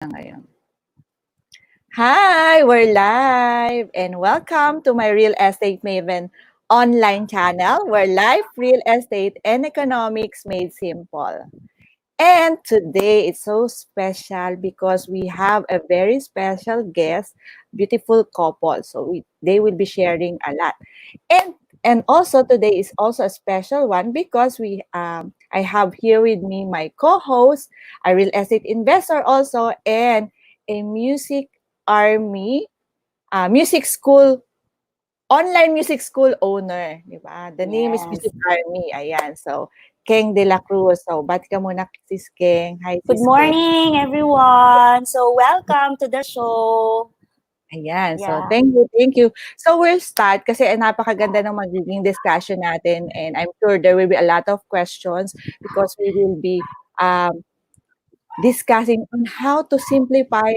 Ngayon. Hi, we're live and welcome to my Real Estate Maven online channel where life, real estate, and economics made simple. And today it's so special because we have a very special guest, beautiful couple. So they will be sharing a lot. And also today is also a special one because I have here with me my co-host, a real estate investor also, and a army, music school, online music school owner, di ba? The name is Music Army. Ayan. So, Keng De La Cruz. So, bati ka muna, Sis Keng. Hi, Sis Good morning, everyone. So, welcome to the show. Ayan. So, Yeah. thank you. So, we'll start kasi napakaganda ng magiging discussion natin and I'm sure there will be a lot of questions because we will be discussing on how to simplify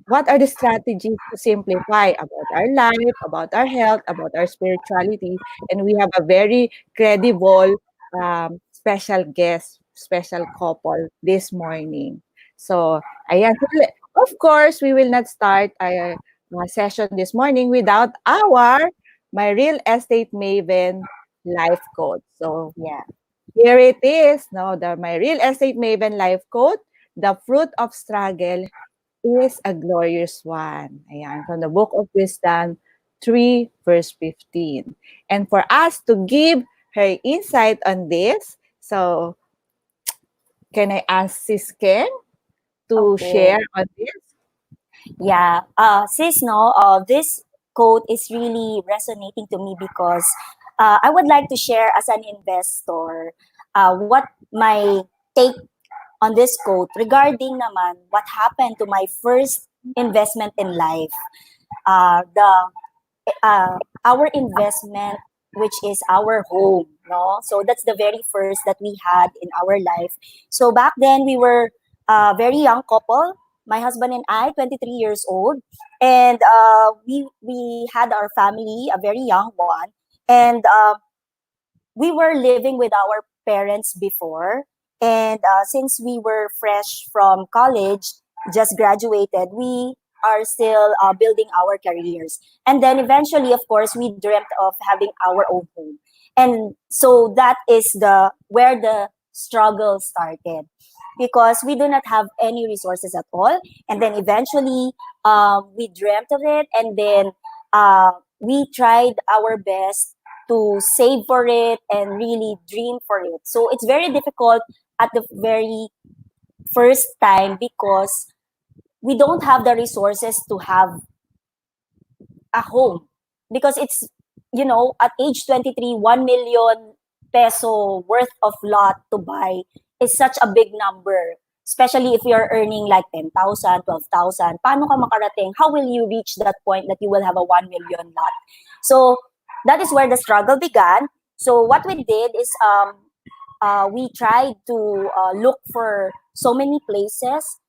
what are the strategies to simplify about our life, about our health, about our spirituality. And we have a very credible special guest, special couple this morning. So, ayan. Of course, we will not start our session this morning without my real estate maven life coach. So, Yeah. here it is, no, my real estate maven life quote, the fruit of struggle is a glorious one. Ayan, from the book of Wisdom 3 verse 15. And for us to give her insight on this, so can I ask Sis Ken to share on this? Yeah. Sis, this quote is really resonating to me because I would like to share as an investor what my take on this quote regarding naman what happened to my first investment in life. Our investment, which is our home, no? So that's the very first that we had in our life. So back then we were a very young couple, my husband and I, 23 years old, and we had our family, a very young one, and we were living with our parents before, and since we were fresh from college, just graduated, we are still building our careers. And then eventually, of course, we dreamt of having our own home. And so that is the where the struggle started, because we do not have any resources at all. And then eventually, we dreamt of it, and then we tried our best to save for it and really dream for it. So it's very difficult at the very first time because we don't have the resources to have a home, because it's, at age 23, 1 million peso worth of lot to buy is such a big number, especially if you're earning like 10,000, 12,000. Paano ka makarating? How will you reach that point that you will have a 1 million lot? So that is where the struggle began. So what we did is we tried to look for so many places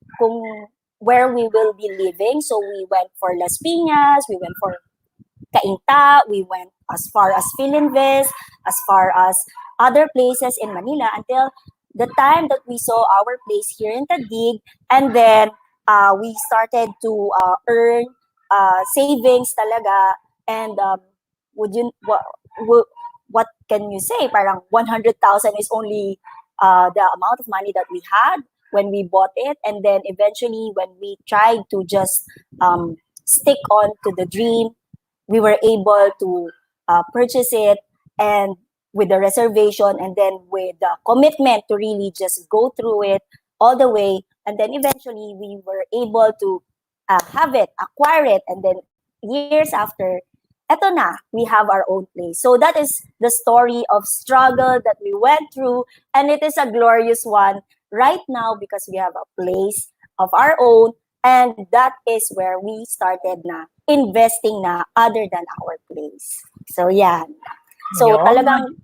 where we will be living. So we went for Las Piñas, we went for Cainta, we went as far as Philinvest, as far as other places in Manila, until the time that we saw our place here in Taguig, and then we started to earn savings talaga, and would you what can you say? Parang 100,000 is only the amount of money that we had when we bought it, and then eventually when we tried to just stick on to the dream, we were able to purchase it, and with the reservation, and then with the commitment to really just go through it all the way, and then eventually we were able to have it, acquire it, and then years after, eto na, we have our own place. So that is the story of struggle that we went through, and it is a glorious one right now because we have a place of our own, and that is where we started na investing na other than our place. So yeah. So talagang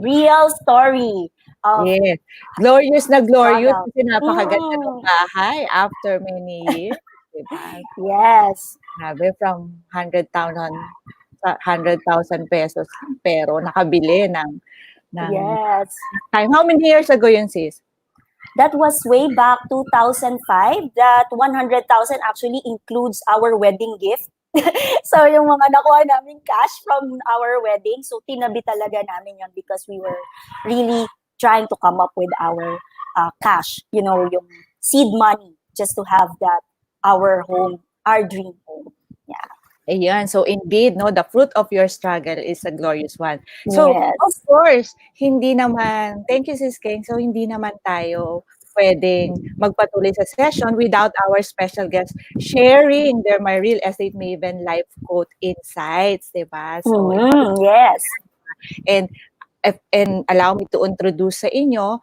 real story of Yes. Glorious na glorious struggle. kasi napakaganda ng bahay after many years. Diba? Yes. Sabi from 100,000 pesos pero nakabili ng Yes. time. How many years ago yun, sis? that was way back 2005. That 100,000 actually includes our wedding gift. So yung mga nakuha namin cash from our wedding, so tinabi talaga namin yon because we were really trying to come up with our cash, yung seed money, just to have that our home, our dream home. Yeah. Ayan. So indeed, no, the fruit of your struggle is a glorious one. So, of Yes. course, hindi naman, thank you, Sis Keng. So, hindi naman tayo pwedeng magpatuloy sa session without our special guest sharing their My Real Estate Maven life quote insights, diba? So, Yes. and allow me to introduce sa inyo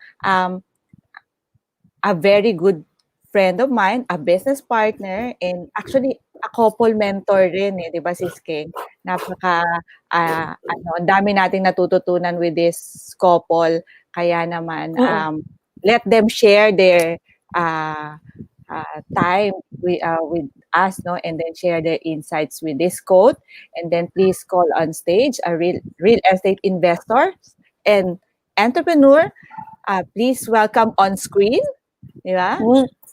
a very good friend of mine, a business partner, and actually a couple mentor rin di ba Sis Keng? Napaka, ang dami nating natututunan with this couple. Kaya naman, let them share their time with us, no? And then share their insights with this quote. And then please call on stage a real estate investor and entrepreneur. Please welcome on screen, di ba?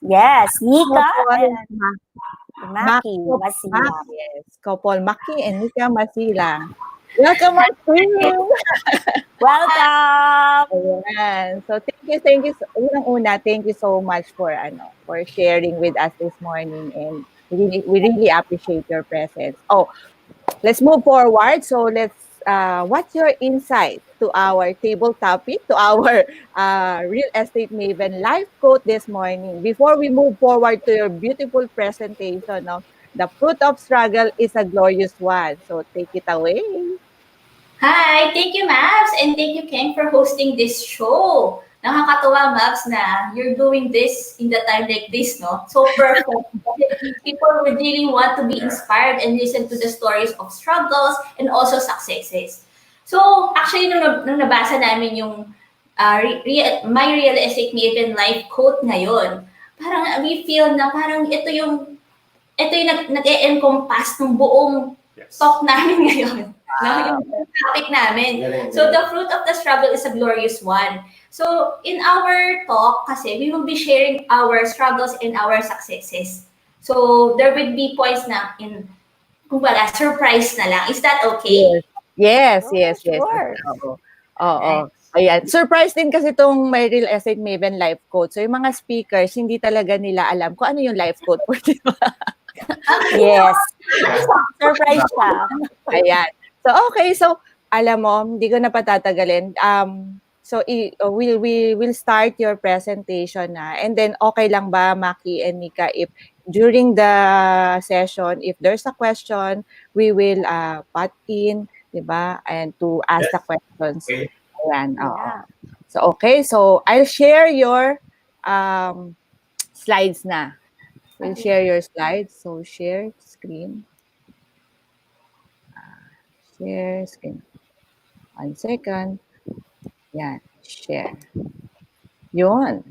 Yes, Nica Couple and Macky, Masilang. Yes, couple Macky and Nica Masilang. Welcome on screen! Welcome! Ayan. So thank you. Unang-una, thank you so much for sharing with us this morning, and we really appreciate your presence. Oh, let's move forward. So what's your insight to our table topic, to our real estate maven life quote this morning? Before we move forward to your beautiful presentation, no, the fruit of struggle is a glorious one. So take it away. Hi! Thank you, Mavs, and thank you, Ken, for hosting this show. Nakakatuwa, Mavs, na you're doing this in the time like this, no? So perfect. People would really want to be inspired and listen to the stories of struggles and also successes. So, actually, nung nabasa namin yung My Real Estate Maven Life quote ngayon, parang we feel na parang ito yung nag-e-encompass ng buong talk namin ngayon. No, yung topic namin. So, the fruit of the struggle is a glorious one. So, in our talk, kasi, we will be sharing our struggles and our successes. So, there will be points na kumbaga, surprise na lang. Is that okay? Yes. Sure. Oo. Ayan. Surprise din kasi itong My Real Estate Maven life quote. So, yung mga speakers, hindi talaga nila alam kung ano yung life quote for, di ba? Yes. Surprise siya. Ayan. So, okay. So, alam mo, hindi ko na patatagalin. So, we'll start your presentation na. And then, okay lang ba, Macky and Nica, if during the session, if there's a question, we will butt in, di ba? And to ask the questions. Okay. Ayan, oo. So, okay. So, I'll share your slides na. We'll share your slides. So, share screen. Share screen. 1 second. Yan. Share. Yun.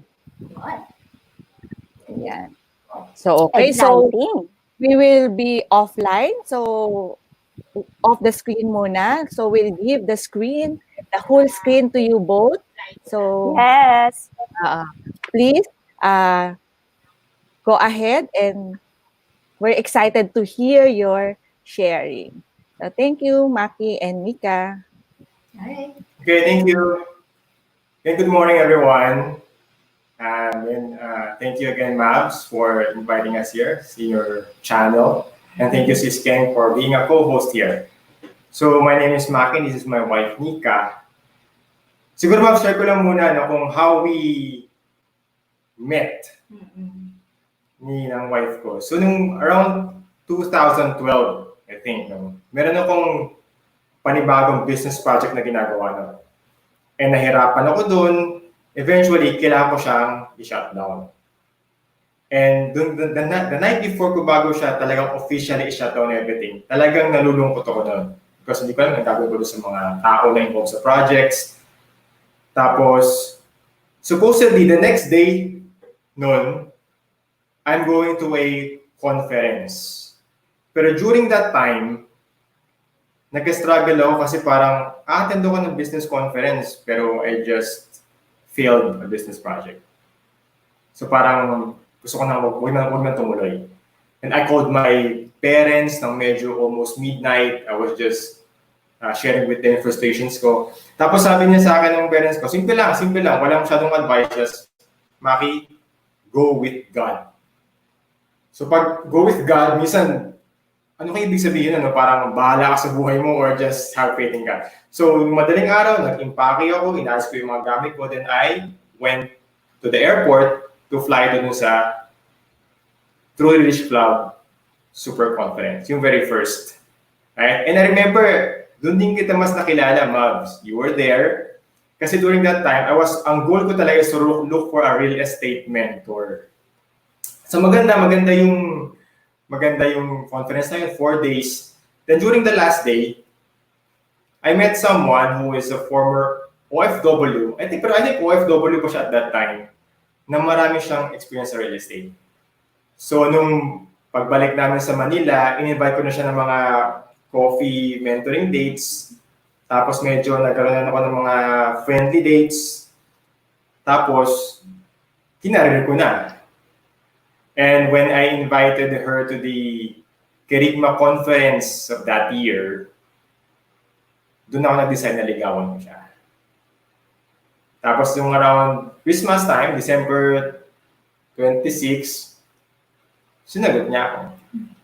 Yan. So, okay. So, Exciting. we will be offline. So, off the screen muna. So, we'll give the screen, the whole screen to you both. So, Yes. please go ahead, and we're excited to hear your sharing. So, thank you, Macky and Nica. Alright. Okay, thank you. And good morning, everyone. And thank you again, Mavs, for inviting us here, see your channel. And thank you, Sis Keng, for being a co-host here. So my name is Macky, this is my wife, Nica. Siguro, Mavs, share ko lang muna kung how we met ni ng wife ko. So nung around 2012, I think, meron akong panibagong business project na ginagawa na. And nahirapan ako dun. Eventually, kailangan ko siyang i-shut down. And the night before ko bago siya talagang officially i-shut down everything, talagang nalulungkot ako nun. Because hindi ko alam ang gagawin ko sa mga tao na involved sa projects. Tapos, supposedly, the next day nun, I'm going to a conference. Pero during that time, nag-struggle ako kasi parang attend ako ng business conference pero I just failed a business project. So parang gusto ko nang huwag na tumuloy. And I called my parents ng medyo almost midnight. I was just sharing with them frustrations ko. Tapos sabi niya sa akin ng parents ko, simple lang, walang masyadong advice, just, Macky, go with God. So pag go with God, minsan, ano kayo ibig sabihin, parang bahala ka sa buhay mo or just have faith in God. So madaling araw, nag-impake ako, inaayos ko yung mga gamit ko, then I went to the airport to fly dun sa Truly Rich Club Super Conference, yung very first. Right? And I remember, doon din kita mas nakilala, Mavs. You were there. Kasi during that time, ang goal ko talaga is to look for a real estate mentor. So maganda yung conference na yun, 4 days. Then during the last day, I met someone who is a former OFW. I think OFW pa siya at that time, na marami siyang experience sa real estate. So nung pagbalik namin sa Manila, in-invite ko na siya ng mga coffee mentoring dates. Tapos medyo nagkaroon ako ng mga friendly dates. Tapos, kinarir ko na. And when I invited her to the Kerigma conference of that year, doon ako nag-decide na ligawan ko siya. Tapos yung around Christmas time, December 26, sinagot niya ako.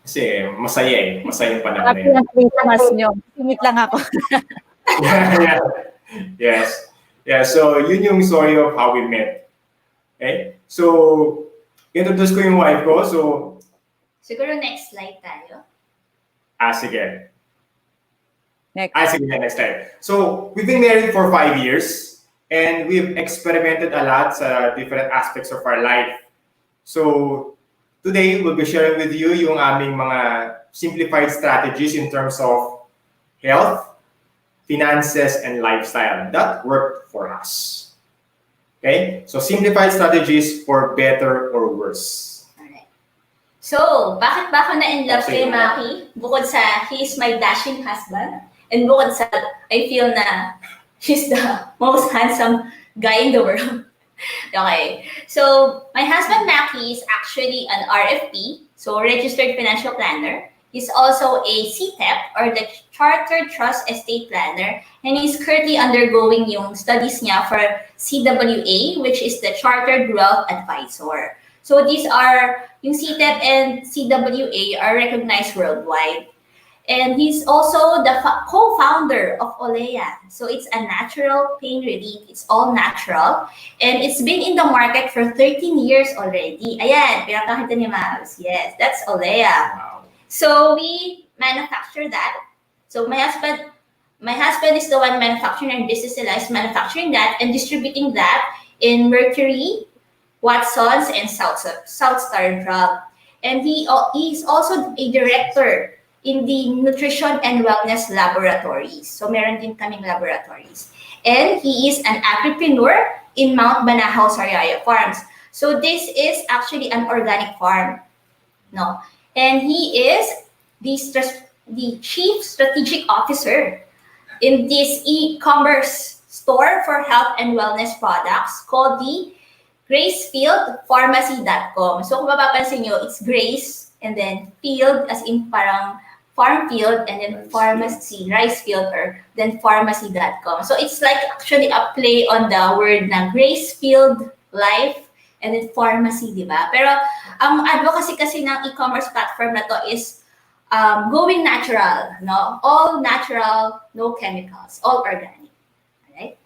Kasi masaya yung panahon na yun. Happy ang Christmas nyo. Singit lang ako. Yes. Yeah, so yun yung story of how we met. Okay? So, introduce ko yung wife ko. So, Siguro next slide tayo. sige. Next. Sige, next slide. So, we've been married for 5 years and we've experimented a lot sa different aspects of our life. So, today, we'll be sharing with you yung aming mga simplified strategies in terms of health, finances, and lifestyle that worked for us. Okay? So, simplified strategies for better or worse. Alright. So, bakit ba ako na-in-love kay Macky? Bukod sa he's my dashing husband, and bukod sa I feel na he's the most handsome guy in the world. Okay. So, my husband Macky is actually an RFP, so Registered Financial Planner. He's also a CTEP, or the Chartered Trust Estate Planner, and he's currently undergoing yung studies niya for CWA, which is the Chartered Wealth Advisor. So these are, yung CTEP and CWA are recognized worldwide. And he's also the co-founder of Olea. So it's a natural pain relief. It's all natural. And it's been in the market for 13 years already. Ayan, pinakakita ni Mavs. Yes, that's Olea. Wow. So we manufacture that. So my husband is the one manufacturing, and business is manufacturing that and distributing that in Mercury, Watson's, and South Star Drug. And he's also a director in the Nutrition and Wellness Laboratories. So meron din kaming laboratories. And he is an entrepreneur in Mount Banahaw, Sariaya Farms. So this is actually an organic farm. No. And he is the Chief Strategic Officer in this e-commerce store for health and wellness products called the GraceFieldPharmacy.com. So kung mapapansin nyo, it's Grace and then field as in parang farm field and then pharmacy, rice field, or then pharmacy.com. So it's like actually a play on the word na Gracefield Life and then pharmacy, di ba? Pero ang advocacy kasi ng e-commerce platform na to is going natural, no? All natural, no chemicals, all organic. Alright?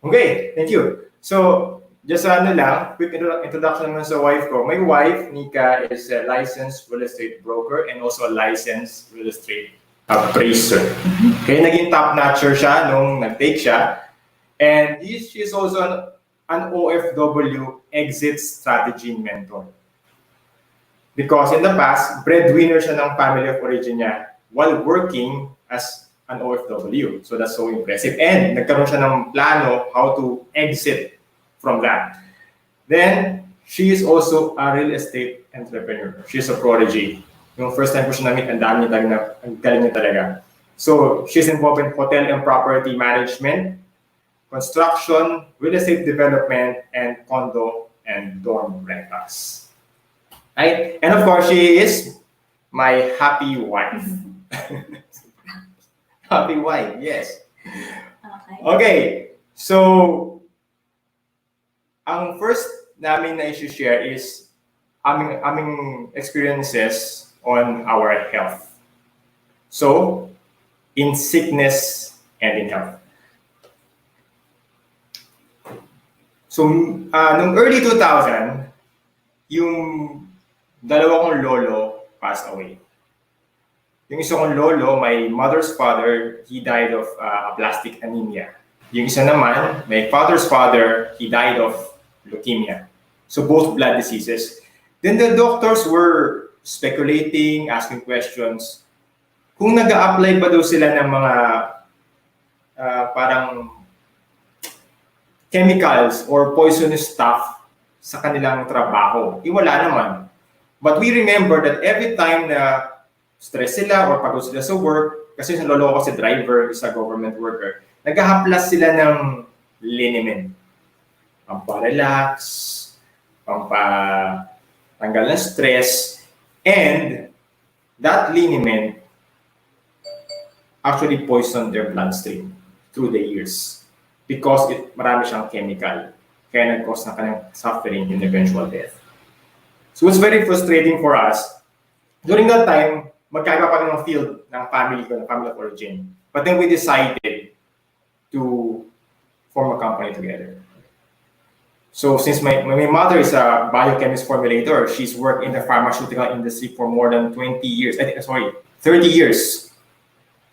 Okay, thank you. So, just quick introduction naman sa wife ko. My wife, Nica, is a licensed real estate broker and also a licensed real estate appraiser. Okay, naging top-notcher siya nung nag-take siya. And she is also an OFW exit strategy mentor. Because in the past, breadwinner siya ng family of origin niya while working as an OFW. So that's so impressive. And nagkaroon siya ng plano how to exit from that. Then, she is also a real estate entrepreneur. She's a prodigy. Yung first time ko siya na-meet, ang galing niya talaga. So, she's involved in hotel and property management, construction, real estate development, and condo and dorm rentals. Right? And of course, she is my happy wife. Happy wife, yes. Okay. Okay, so ang first namin na i-share is aming experiences on our health. So, in sickness and in health. So, nung early 2000, yung dalawa kong lolo passed away. Yung isa kong lolo, my mother's father, he died of aplastic anemia. Yung isa naman, my father's father, he died of leukemia. So both blood diseases. Then the doctors were speculating, asking questions, kung nag-a-apply ba daw sila ng mga parang chemicals or poisonous stuff sa kanilang trabaho. Wala naman. But we remember that every time na stress sila or pagod sila sa work, kasi sa lolo ko kasi driver, isa government worker, nag-haplas sila ng liniment. Pampa-relax, pampa-tanggal ng stress, and that liniment actually poisoned their bloodstream through the years because marami siyang chemical, kaya nag-cause na kanyang suffering and eventual death. So it's very frustrating for us. During that time, magkaiba pa rin ng field ng family ko, ng family of origin. But then we decided to form a company together. So since my mother is a biochemist formulator, she's worked in the pharmaceutical industry for more than 30 years.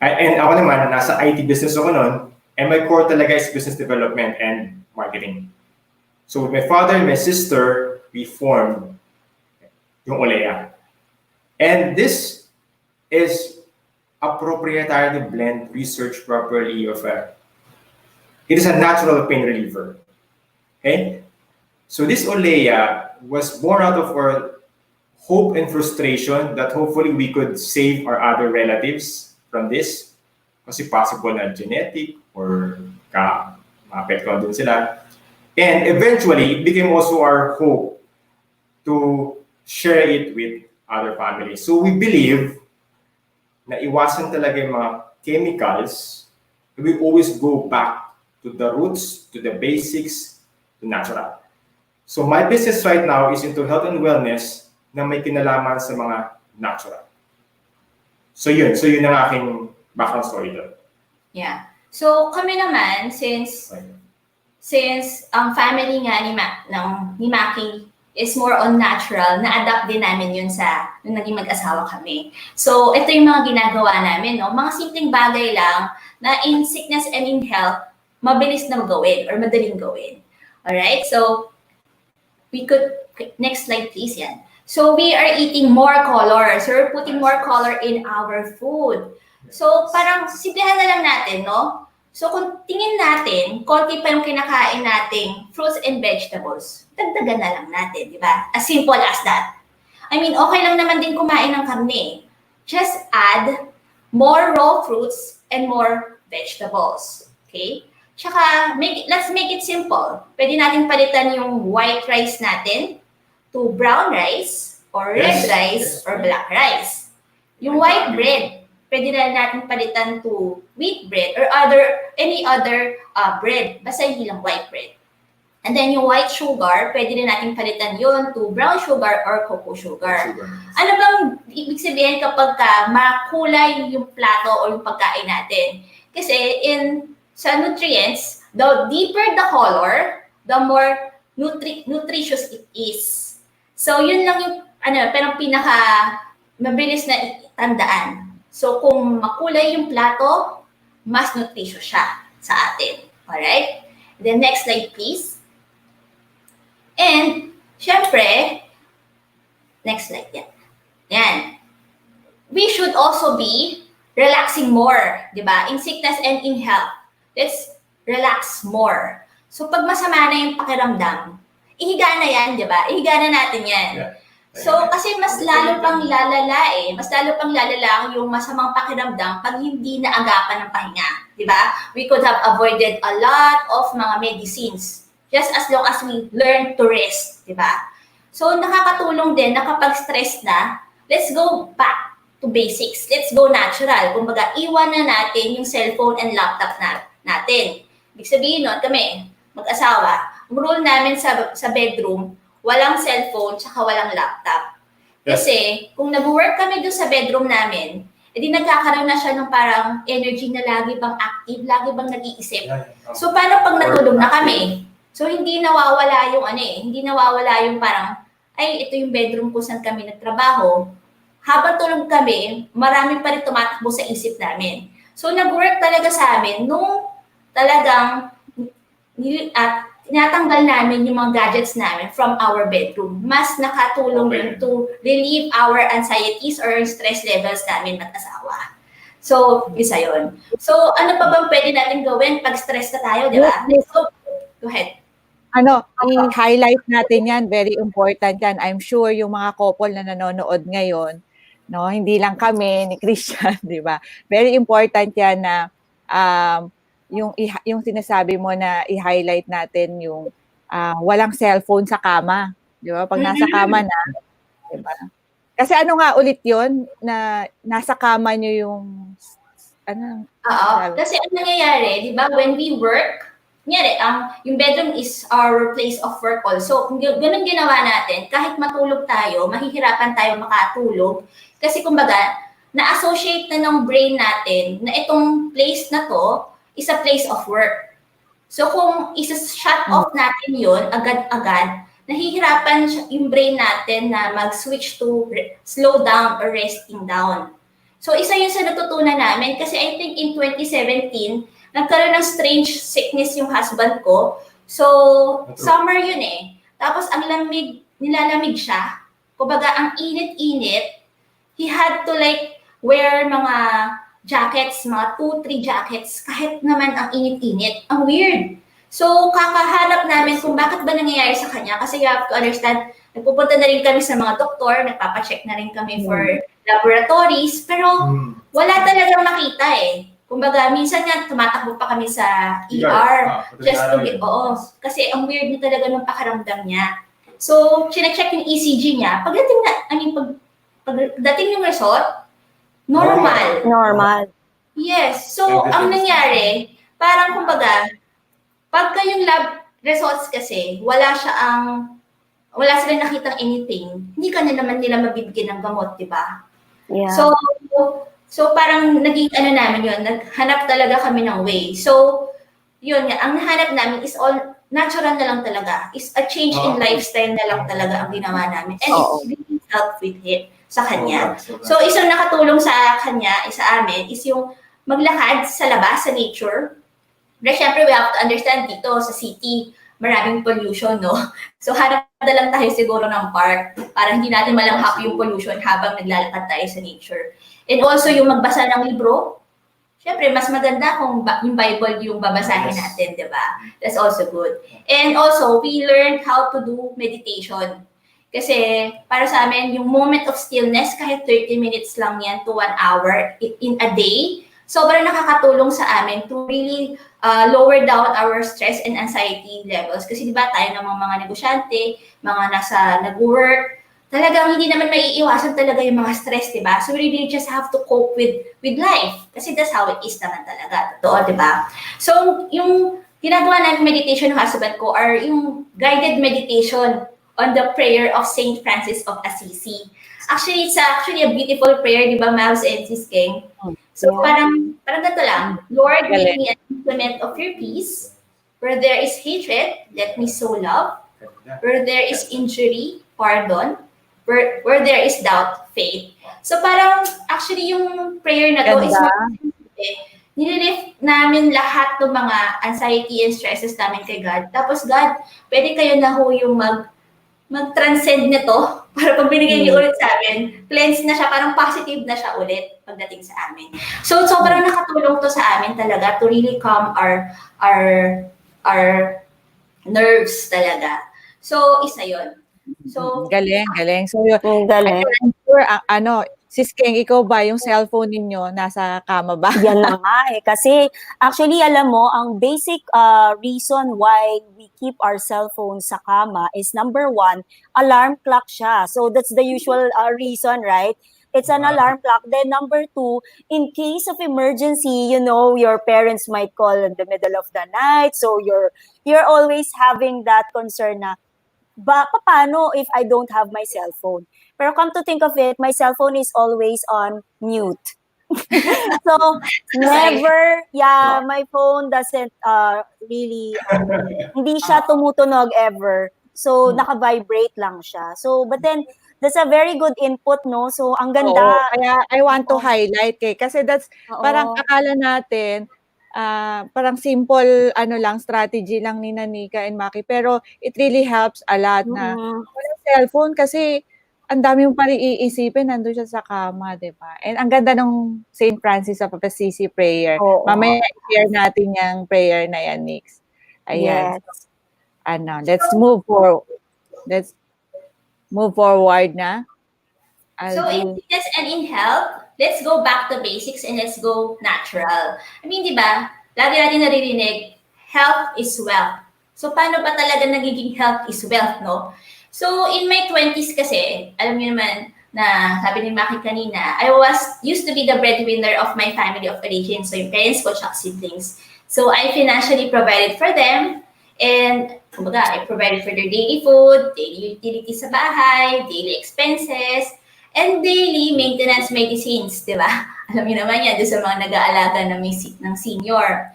And ako naman, nasa IT business ako noon, and my core talaga is business development and marketing. So with my father and my sister, we formed yung Olea. And this is a proprietary blend researched properly it is a natural pain reliever. Okay? So this Olea was born out of our hope and frustration that hopefully we could save our other relatives from this. Kasi possible na genetic or ma-apektuhan din sila. And eventually, it became also our hope to share it with other families. So we believe na iwasan talaga yung mga chemicals. We always go back to the roots, to the basics, to natural. So my business right now is into health and wellness na may kinalaman sa mga natural. So yun ang aking background story doon. Yeah. So kami naman, since ang family nga ni Macky is more on natural, na-adapt din namin yun nung naging mag-asawa kami. So, ito yung mga ginagawa namin, no? Mga simpleng bagay lang na in sickness and in health, mabilis na gawin or madaling gawin. Alright? So, next slide please, yan. So, we are eating more color. So, we're putting more color in our food. So, parang simplihan na lang natin, no? So, kung tingin natin, konti pa yung kinakain nating fruits and vegetables, dagdagan na lang natin, di ba? As simple as that. I mean, okay lang naman din kumain ng karne. Just add more raw fruits and more vegetables. Okay? Tsaka, let's make it simple. Pwede natin palitan yung white rice natin to brown rice, or red rice, or black rice. Yung white bread, pwede na natin palitan to wheat bread or any other bread, basta hindi lang white bread. And then yung white sugar, pwede na natin palitan yun to brown sugar or cocoa sugar. Ano bang ibig sabihin kapag makulay yung plato o yung pagkain natin? Kasi sa nutrients, the deeper the color, the more nutritious it is. So yun lang yung pero pinaka mabilis na tandaan. So, kung makulay yung plato, mas nutritious siya sa atin. Alright? Then, next slide, please. And, syempre, next slide, yan. Yan. We should also be relaxing more, di ba? In sickness and in health. Let's relax more. So, pag masama na yung pakiramdam, ihiga na yan, di ba? Ihiga na natin yan. Yeah. So, kasi mas lalo pang lalala Mas lalo pang lalala yung masamang pakiramdam pag hindi naagapan ng pahinga. Di ba? We could have avoided a lot of mga medicines just as long as we learn to rest, di ba? So, nakakatulong din na kapag stress na, let's go back to basics. Let's go natural. Kumbaga, iwan na natin yung cellphone and laptop natin. Ibig sabihin nun, kami, mag-asawa, ang rule namin sa bedroom, walang cellphone tsaka walang laptop. Kasi, kung nag-work kami doon sa bedroom namin, edi nagkakaroon na siya ng parang energy na lagi bang active, lagi bang nag-iisip. So, paano pag natulog na kami? So, hindi nawawala yung hindi nawawala yung parang, ay, ito yung bedroom ko saan kami nagtrabaho. Habang tulog kami, marami pa rin tumatakbo sa isip namin. So, nag-work talaga sa amin nung talagang tinatanggal namin yung mga gadgets namin from our bedroom. Mas nakatulong yun to relieve our anxieties or stress levels namin mag-asawa. So, isa yun. So, ano pa bang pwede natin gawin pag stress na tayo, di ba? So, go ahead. I-highlight natin yan. Very important yan. I'm sure yung mga couple na nanonood ngayon, no, hindi lang kami ni Christian, di ba? Very important yan na yung sinasabi mo na i-highlight natin yung walang cellphone sa kama, di ba? Pag nasa kama na, di ba? Kasi ano nga ulit yun, na nasa kama nyo yung, Kasi ang nangyayari, di ba, when we work, yung bedroom is our place of work also. Kung ganun ginawa natin, kahit matulog tayo, mahihirapan tayo makatulog. Kasi kumbaga, na-associate na ng brain natin na itong place na to is a place of work. So kung isa-shut off natin yun, agad-agad, nahihirapan yung brain natin na mag-switch to slow down or resting down. So isa yun sa natutunan namin kasi I think in 2017, nagkaroon ng strange sickness yung husband ko. So summer yun Tapos ang nilalamig siya. Kumbaga ang init-init, he had to like wear mga jackets, mga 2-3 jackets, kahit naman ang init-init. Ang weird. So, kakahanap namin kung bakit ba nangyayari sa kanya. Kasi you have to understand, nagpupunta na rin kami sa mga doktor, nagpapacheck na rin kami for laboratories, pero wala talagang makita Kumbaga, minsan nga tumatakbo pa kami sa ER just to get, kasi ang weird na talaga ng pakaramdam niya. So, chinecheck yung ECG niya. Pagdating yung result, normal. Yes. So, ang nangyari, parang kumbaga, pagka yung lab results kasi, wala silang nakitang anything, hindi ka na naman nila mabibigyan ng gamot, di ba? Yeah. So parang naging namin yun, naghanap talaga kami ng way. So, yun nga, ang nahanap namin is all natural na lang talaga. Is a change in lifestyle na lang talaga ang ginawa namin. And it really helped with him. Sa kanya. So, isang nakatulong sa kanya, sa amin, is yung maglakad sa labas, sa nature. Pero syempre, we have to understand dito sa city, maraming pollution, no? So, hanap na lang tayo siguro ng park para hindi natin malanghap yung pollution habang naglalakad tayo sa nature. And also, yung magbasa ng libro. Syempre, mas maganda kung yung Bible yung babasahin natin, di ba? That's also good. And also, we learned how to do meditation. Kasi para sa amin, yung moment of stillness, kahit 30 minutes lang yan to 1 hour in a day, sobrang nakakatulong sa amin to really lower down our stress and anxiety levels. Kasi di ba tayo namang mga negosyante, mga nasa nag-work, talagang hindi naman maiiwasan talaga yung mga stress, di ba? So we really just have to cope with life. Kasi that's how it is naman talaga. Totoo, di ba? So yung ginagawa namin meditation ng husband ko are yung guided meditation on the prayer of Saint Francis of Assisi. Actually, it's actually a beautiful prayer, di ba, Mavs and Sis King? So, parang ganito lang. Lord, make me an instrument of your peace. Where there is hatred, let me sow love. Where there is injury, pardon. Where there is doubt, faith. So, parang, actually, yung prayer na to is nililift namin lahat ng mga anxiety and stresses namin kay God. Tapos, God, pwede kayo na ho yung mag-transcend nito para pag binigay niyo ulit sa amin, cleanse na siya, parang positive na siya ulit pagdating sa amin. So, sobrang nakatulong to sa amin talaga to really calm our nerves talaga. So, isa yon. So, galing. So, galing. I'm sure, Sis Keng, ikaw ba, yung cellphone ninyo, nasa kama ba? Yan na nga eh. Kasi actually, alam mo, ang basic reason why we keep our cell phone sa kama is number one, alarm clock siya. So that's the usual reason, right? It's an alarm clock. Then number two, in case of emergency, you know, your parents might call in the middle of the night. So you're always having that concern na, paano if I don't have my cell phone? Pero come to think of it, my cell phone is always on mute. So, never, yeah, my phone doesn't really, hindi siya tumutunog ever. So, naka-vibrate lang siya. So, but then, that's a very good input, no? So, ang ganda. Oo, kaya I want to Oo. highlight kasi that's Oo. parang akala natin parang simple lang strategy lang ni Nica and Macky, pero it really helps a lot na walang cellphone kasi ang dami mong pa rin iisipin, nandun siya sa kama, di ba? And ang ganda ng St. Francis of Assisi prayer. Oo. Mamaya i-share natin yung prayer na yan, Nix. Ayan. Yes. So, let's move forward. Let's move forward na. So in fitness and in health, let's go back to basics and let's go natural. I mean, di ba, lagi natin naririnig, health is wealth. So paano ba talaga nagiging health is wealth, no? So in my 20s kasi, alam niyo naman na sabi ni Macky kanina, I used to be the breadwinner of my family of origin. So yung parents ko tsaka siblings. So I financially provided for them and kumbaga, I provided for their daily food, daily utilities sa bahay, daily expenses, and daily maintenance medicines, di ba? Alam niyo naman yan, doon sa mga nag-aalaga ng senior.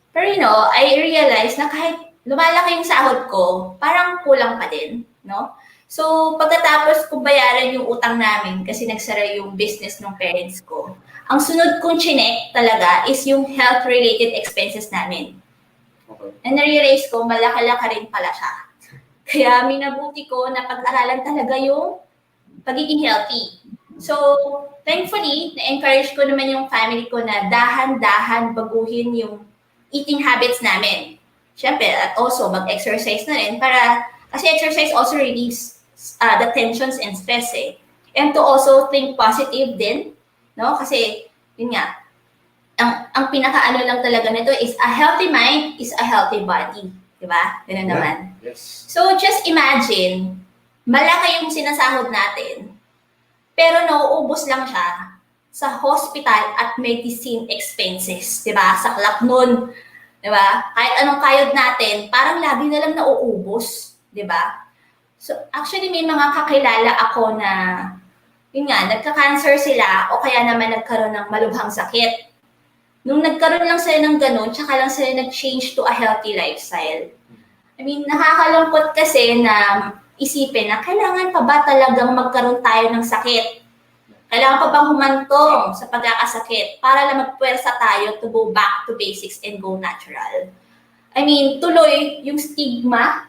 Pero I realized na kahit lumalaki yung sahod ko, parang kulang pa din, no? So, pagkatapos kong bayaran yung utang namin kasi nagsara yung business ng parents ko, ang sunod kong chinek talaga is yung health-related expenses namin. Okay. And na-realize ko, malaki-laki rin pala siya. Kaya minabuti ko na pag-aralan talaga yung pagiging healthy. So, thankfully, na-encourage ko naman yung family ko na dahan-dahan baguhin yung eating habits namin. Siyempre, at also mag-exercise na rin kasi exercise also relieves the tensions and stress eh. And to also think positive din, no? Kasi, yun nga, ang pinaka-ano lang talaga nito is a healthy mind is a healthy body. Diba? Ganun naman. Yes. So, just imagine, malaki yung sinasahod natin, pero nauubos lang siya sa hospital at medicine expenses, di ba? Sa klap nun, di ba? Kahit anong kayod natin, parang lagi na lang nauubos, di ba? So, actually, may mga kakilala ako na, yun nga, nagka-cancer sila o kaya naman nagkaroon ng malubhang sakit. Nung nagkaroon lang sila ng ganun, tsaka lang sila nag-change to a healthy lifestyle. I mean, nakakalungkot kasi na isipin na kailangan pa ba talagang magkaroon tayo ng sakit? Kailangan pa bang humantong sa pagkakasakit para lang magpuwersa tayo to go back to basics and go natural? I mean, tuloy yung stigma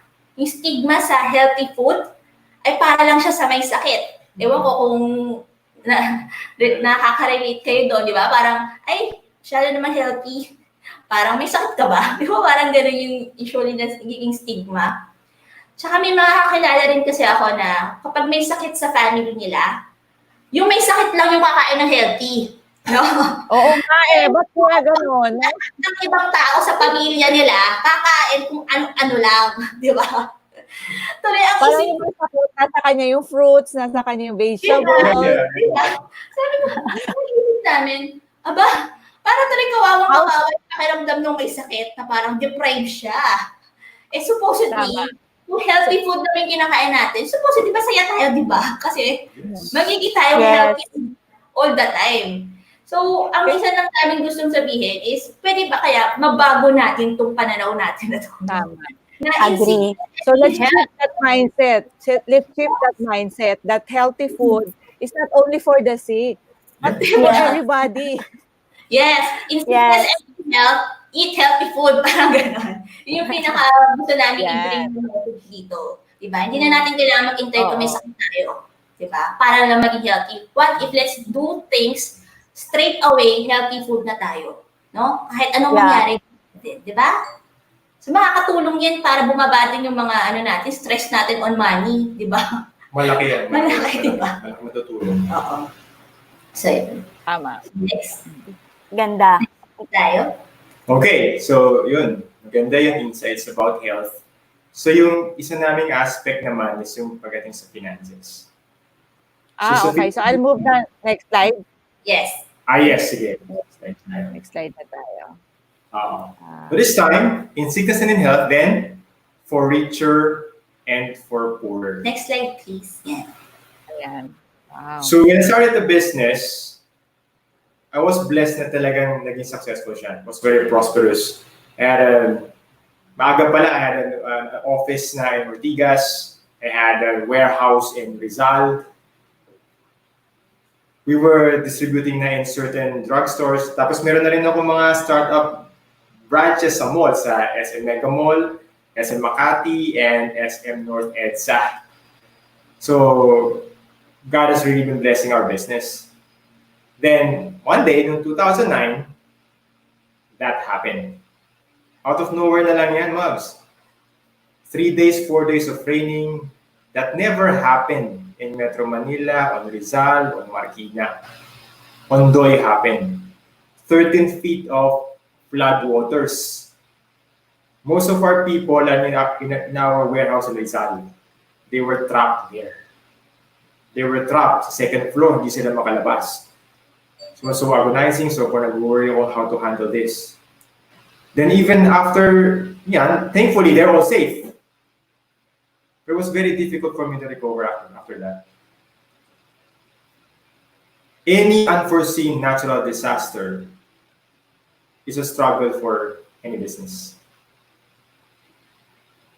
sa healthy food ay para lang siya sa may sakit. Ewan ko kung nakaka-relate kayo doon, di ba? Parang, ay, siya naman healthy. Parang may sakit ka ba? Di ba parang gano'n yung usually nagiging stigma? Tsaka may mga kakilala rin kasi ako na kapag may sakit sa family nila, yung may sakit lang yung kakain ng healthy. No? Oo nga eh, ba't kaya gano'n? Ng ibang tao sa pamilya nila, kakain kung ano-ano lang. Di ba? Tuloy ang Parang isip yung sakit, nasa kanya yung fruits, nasa kanya yung vegetables. diba? Sabi ko, ang isip namin, aba, para tuloy kawawang kawawa yung pakiramdam nung may sakit na parang deprived siya. Eh, supposedly, kung healthy food na yung kinakain natin, supposedly, masaya tayo, di ba? Kasi, magiging tayo healthy all the time. So, ang isa lang namin gustong sabihin is, pwede ba kaya mabago natin itong pananaw natin na ito? Tama. Agree. So, let's shift that mindset. Let's shift that mindset that healthy food is not only for the sick, but for everybody. Yes. Instead of health, eat healthy food. Parang gano'n. Yun yung pinaka-gusto namin i-bring yung message dito. Diba? Hindi na natin kailangan mag-intay kung may sakit tayo. Diba? Para lang maging healthy. What if let's do things straight away, healthy food na tayo? No? Kahit anong mangyari. Diba? So makakatulong yan para bumaba din yung mga natin, stress natin on money. Diba? Malaki yan. Malaki, diba? Malaki matutulong. Oo. So, yun. Tama. Next. Ganda. Tayo. Okay, so yun. Maganda yung insights about health. So yung isa naming aspect naman is yung pagdating sa finances. Okay. So I'll move na next slide. Yes. Yes, sige. Next time. Next slide na tayo. But this time, in sickness and in health, then for richer and for poorer. Next slide, please. Yeah. Ayan. Wow. So when I started the business, I was blessed na talagang naging successful siya. It was very prosperous. Maaga pala, I had an office na in Ortigas. I had a warehouse in Rizal. We were distributing na in certain drugstores. Tapos meron na rin ako mga startup branches sa mall, sa SM Mega Mall, SM Makati, and SM North EDSA. So, God has really been blessing our business. Then, one day, in 2009, that happened. Out of nowhere na lang yan, Mubs. 3 days, 4 days of training. That never happened in Metro Manila, on Rizal, on Marikina. Ondoy happened. 13 feet of flood waters. Most of our people are in our warehouse in Rizal. They were trapped there. They were trapped sa second floor, hindi sila makalabas. So agonizing, so ako nag-worry on how to handle this. Then even after, thankfully they're all safe. It was very difficult for me to recover after that. Any unforeseen natural disaster is a struggle for any business.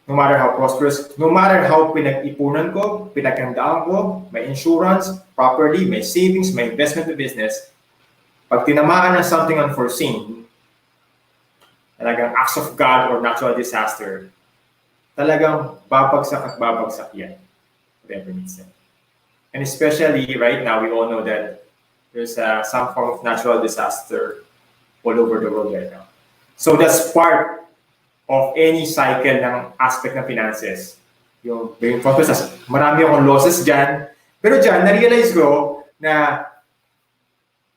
No matter how prosperous, no matter how pinag-ipunan ko, pinaghandaan ko, may insurance, properly, may savings, may investment in business, pag tinamaan ng something unforeseen, talagang acts of God or natural disaster, talagang babagsak at babagsak yan. Whatever it means. And especially right now, we all know that there's some form of natural disaster all over the world right now. So that's part of any cycle ng aspect ng finances. Yung process, marami akong losses dyan. Pero dyan, na-realize ko na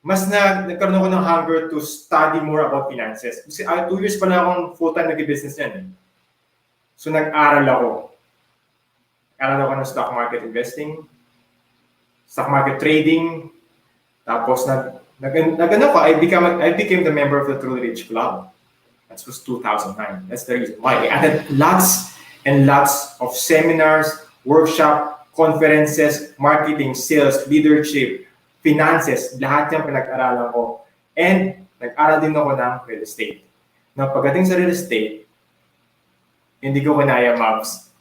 mas nagkaroon ako ng hunger to study more about finances. Kasi 2 years pa na akong full-time nag-business yan. So nag-aral ako. Nag-aral ako ng stock market investing, stock market trading, tapos I became the member of the Truly Rich Club. That was 2009. That's the reason why. I added lots and lots of seminars, workshop, conferences, marketing, sales, leadership, finances, lahat yung pinag-aralan ko. And nag-aral din ako ng real estate. Na pagdating sa real estate, hindi ko kinaya, Mavs.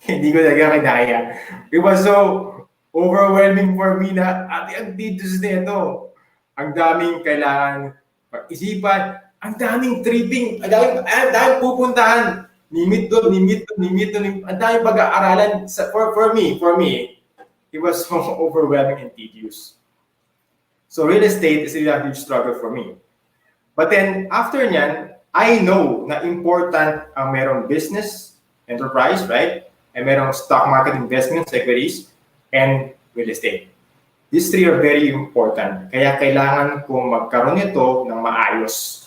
Hindi ko talaga kinaya. It was so overwhelming for me na ang details nito. Ang daming kailangan pag-isipan, ang daming tripping, ang daming pupuntahan. Nimit doon, ang daming pag-aaralan. For me, it was so overwhelming and tedious. So real estate is really a huge struggle for me. But then, after nyan, I know na important ang merong business, enterprise, right? And merong stock market investments, equities, and real estate. These three are very important. Kaya kailangan kong magkaroon nito ng maayos.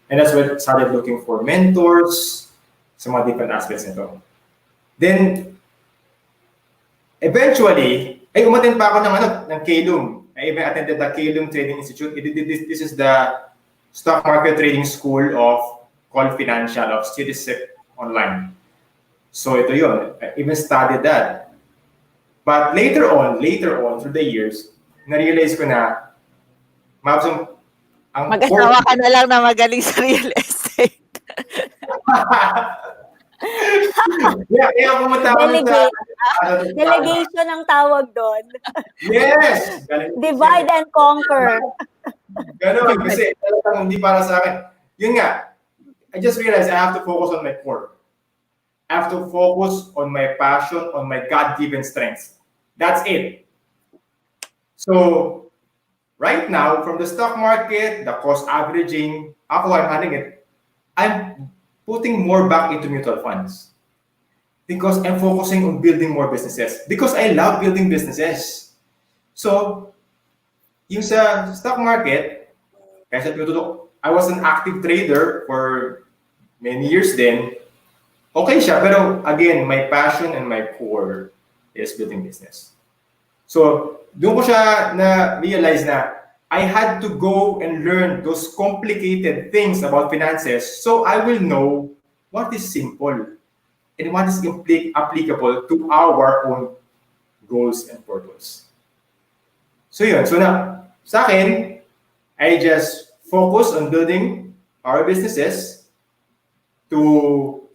And that's why I started looking for mentors sa mga different aspects nito. Then, eventually, umattend pa ako ng KLUM. I even attended the KLUM Trading Institute. This is the stock market trading school of called Financial of Citizen Online. So ito yun. I even studied that. But later on, through the years, na-realize ko na, Mabs, ang Mag-asawa ka na lang na magaling sa real estate. kaya pumunta ako Delegation ang tawag doon. Yes! Divide and conquer. Ganon, kasi talagang hindi para sa akin. Yun nga, I just realized I have to focus on my core. I have to focus on my passion, on my God-given strengths. That's it. So, right now, from the stock market, the cost averaging, I'm handling it. I'm putting more back into mutual funds because I'm focusing on building more businesses because I love building businesses. So, yung sa stock market, kasi I was an active trader for many years then. Okay siya, pero again, my passion and my core is building business. So, doon ko siya na-realize na I had to go and learn those complicated things about finances so I will know what is simple and what is applicable to our own goals and purpose. So yun, so na sa akin, I just focus on building our businesses to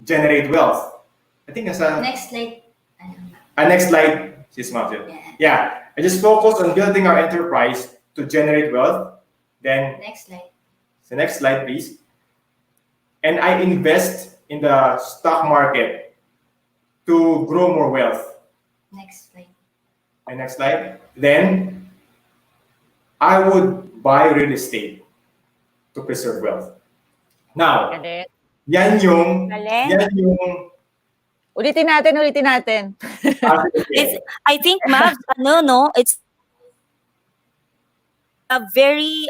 generate wealth. I think nasa Next slide. next slide, sis Martin. Yeah, I just focus on building our enterprise to generate wealth. Then Next slide. the next slide, please. And I invest in the stock market to grow more wealth. Next slide. And next slide. Then I would buy real estate to preserve wealth. Now, Galing. yan yung Ulitin natin. It's, I think, Mavs, it's a very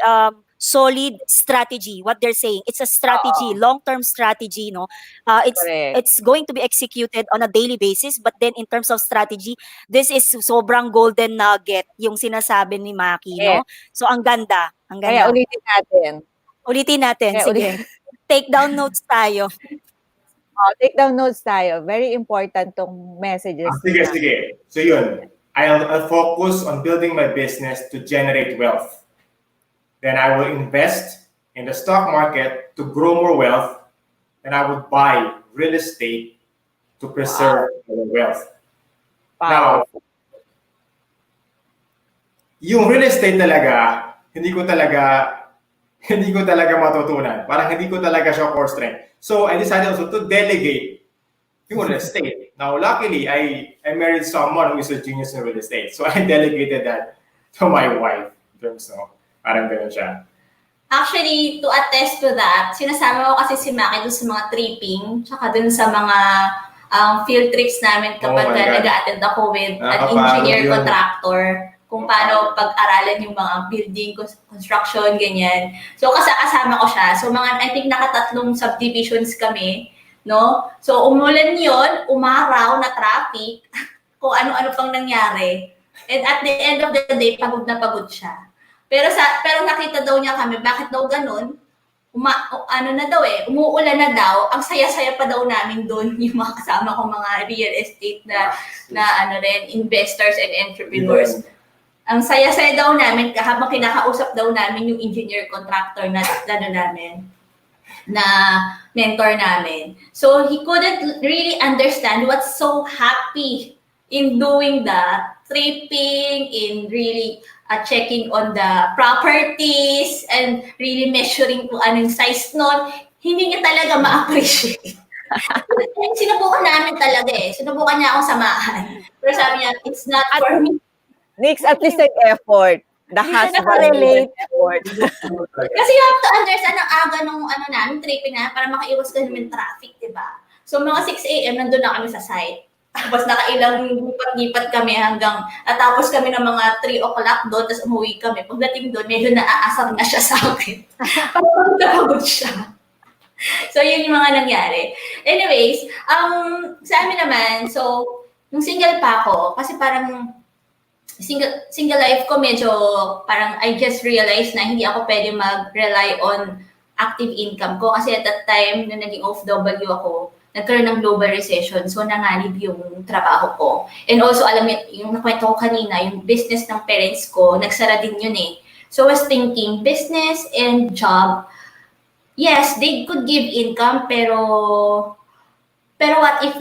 solid strategy. What they're saying, it's a strategy, long-term strategy. No, Correct. it's going to be executed on a daily basis. But then, in terms of strategy, this is sobrang golden nugget yung sinasabi ni Macky. No, so ang ganda, Kaya ulitin natin. Ulitin natin, Kaya sige. Take down notes tayo. Take down notes tayo. Very important tong messages. Sige. So yun, I'll focus on building my business to generate wealth. Then I will invest in the stock market to grow more wealth. And I would buy real estate to preserve our wealth. Now, yung real estate talaga, hindi ko talaga matutunan. Parang hindi ko talaga siya core strength. So I decided also to delegate yung real estate. Now, luckily, I married someone who is a genius in real estate. So I delegated that to my wife. So, parang ganun siya. Actually, to attest to that, sinasama ko kasi si Macky dun sa mga tripping, tsaka dun sa mga field trips namin kapag nag-a-attend ako with an engineer contractor, kung paano pag-aralan yung mga building, construction, ganyan. So, kasama ko siya. So, I think nakatatlong subdivisions kami, no? So, umulan yon, umaraw na traffic, kung ano-ano pang nangyari. And at the end of the day, pagod na pagod siya. Pero nakita daw niya kami, bakit daw ganun? Umuulan na daw, ang saya-saya pa daw namin doon yung mga kasama kong mga real estate na investors and entrepreneurs. Ang saya-saya daw namin habang kinakausap daw namin yung engineer contractor na mentor namin. So he couldn't really understand what's so happy in doing the tripping, in really checking on the properties and really measuring kung anong size nun. Hindi niya talaga ma-appreciate. Sinubukan namin talaga Sinubukan niya akong samahan. Pero sabi niya, it's not for me. Nix, at least nag-effort. The husband made effort. Kasi you have to understand ang aga nung namin, tripping na para makaiwas ka namin traffic, diba? So mga 6 a.m. nandun na kami sa site. Tapos nakailang lipat-lipat kami hanggang natapos kami ng mga 3 o'clock doon, tapos umuwi kami. Pagdating doon, medyo naaasar na siya sa akin. Parang napagod siya. So yun yung mga nangyari. Anyways, sa amin naman, so nung single pa ako, kasi parang single life ko medyo parang I just realized na hindi ako pwede mag-rely on active income ko kasi at that time na naging OFW ako, nagkaroon ng global recession, so nanganib yung trabaho ko. And also, alam mo, yung nakwento ko kanina, yung business ng parents ko, nagsara din yun eh. So I was thinking, business and job, yes, they could give income, pero what if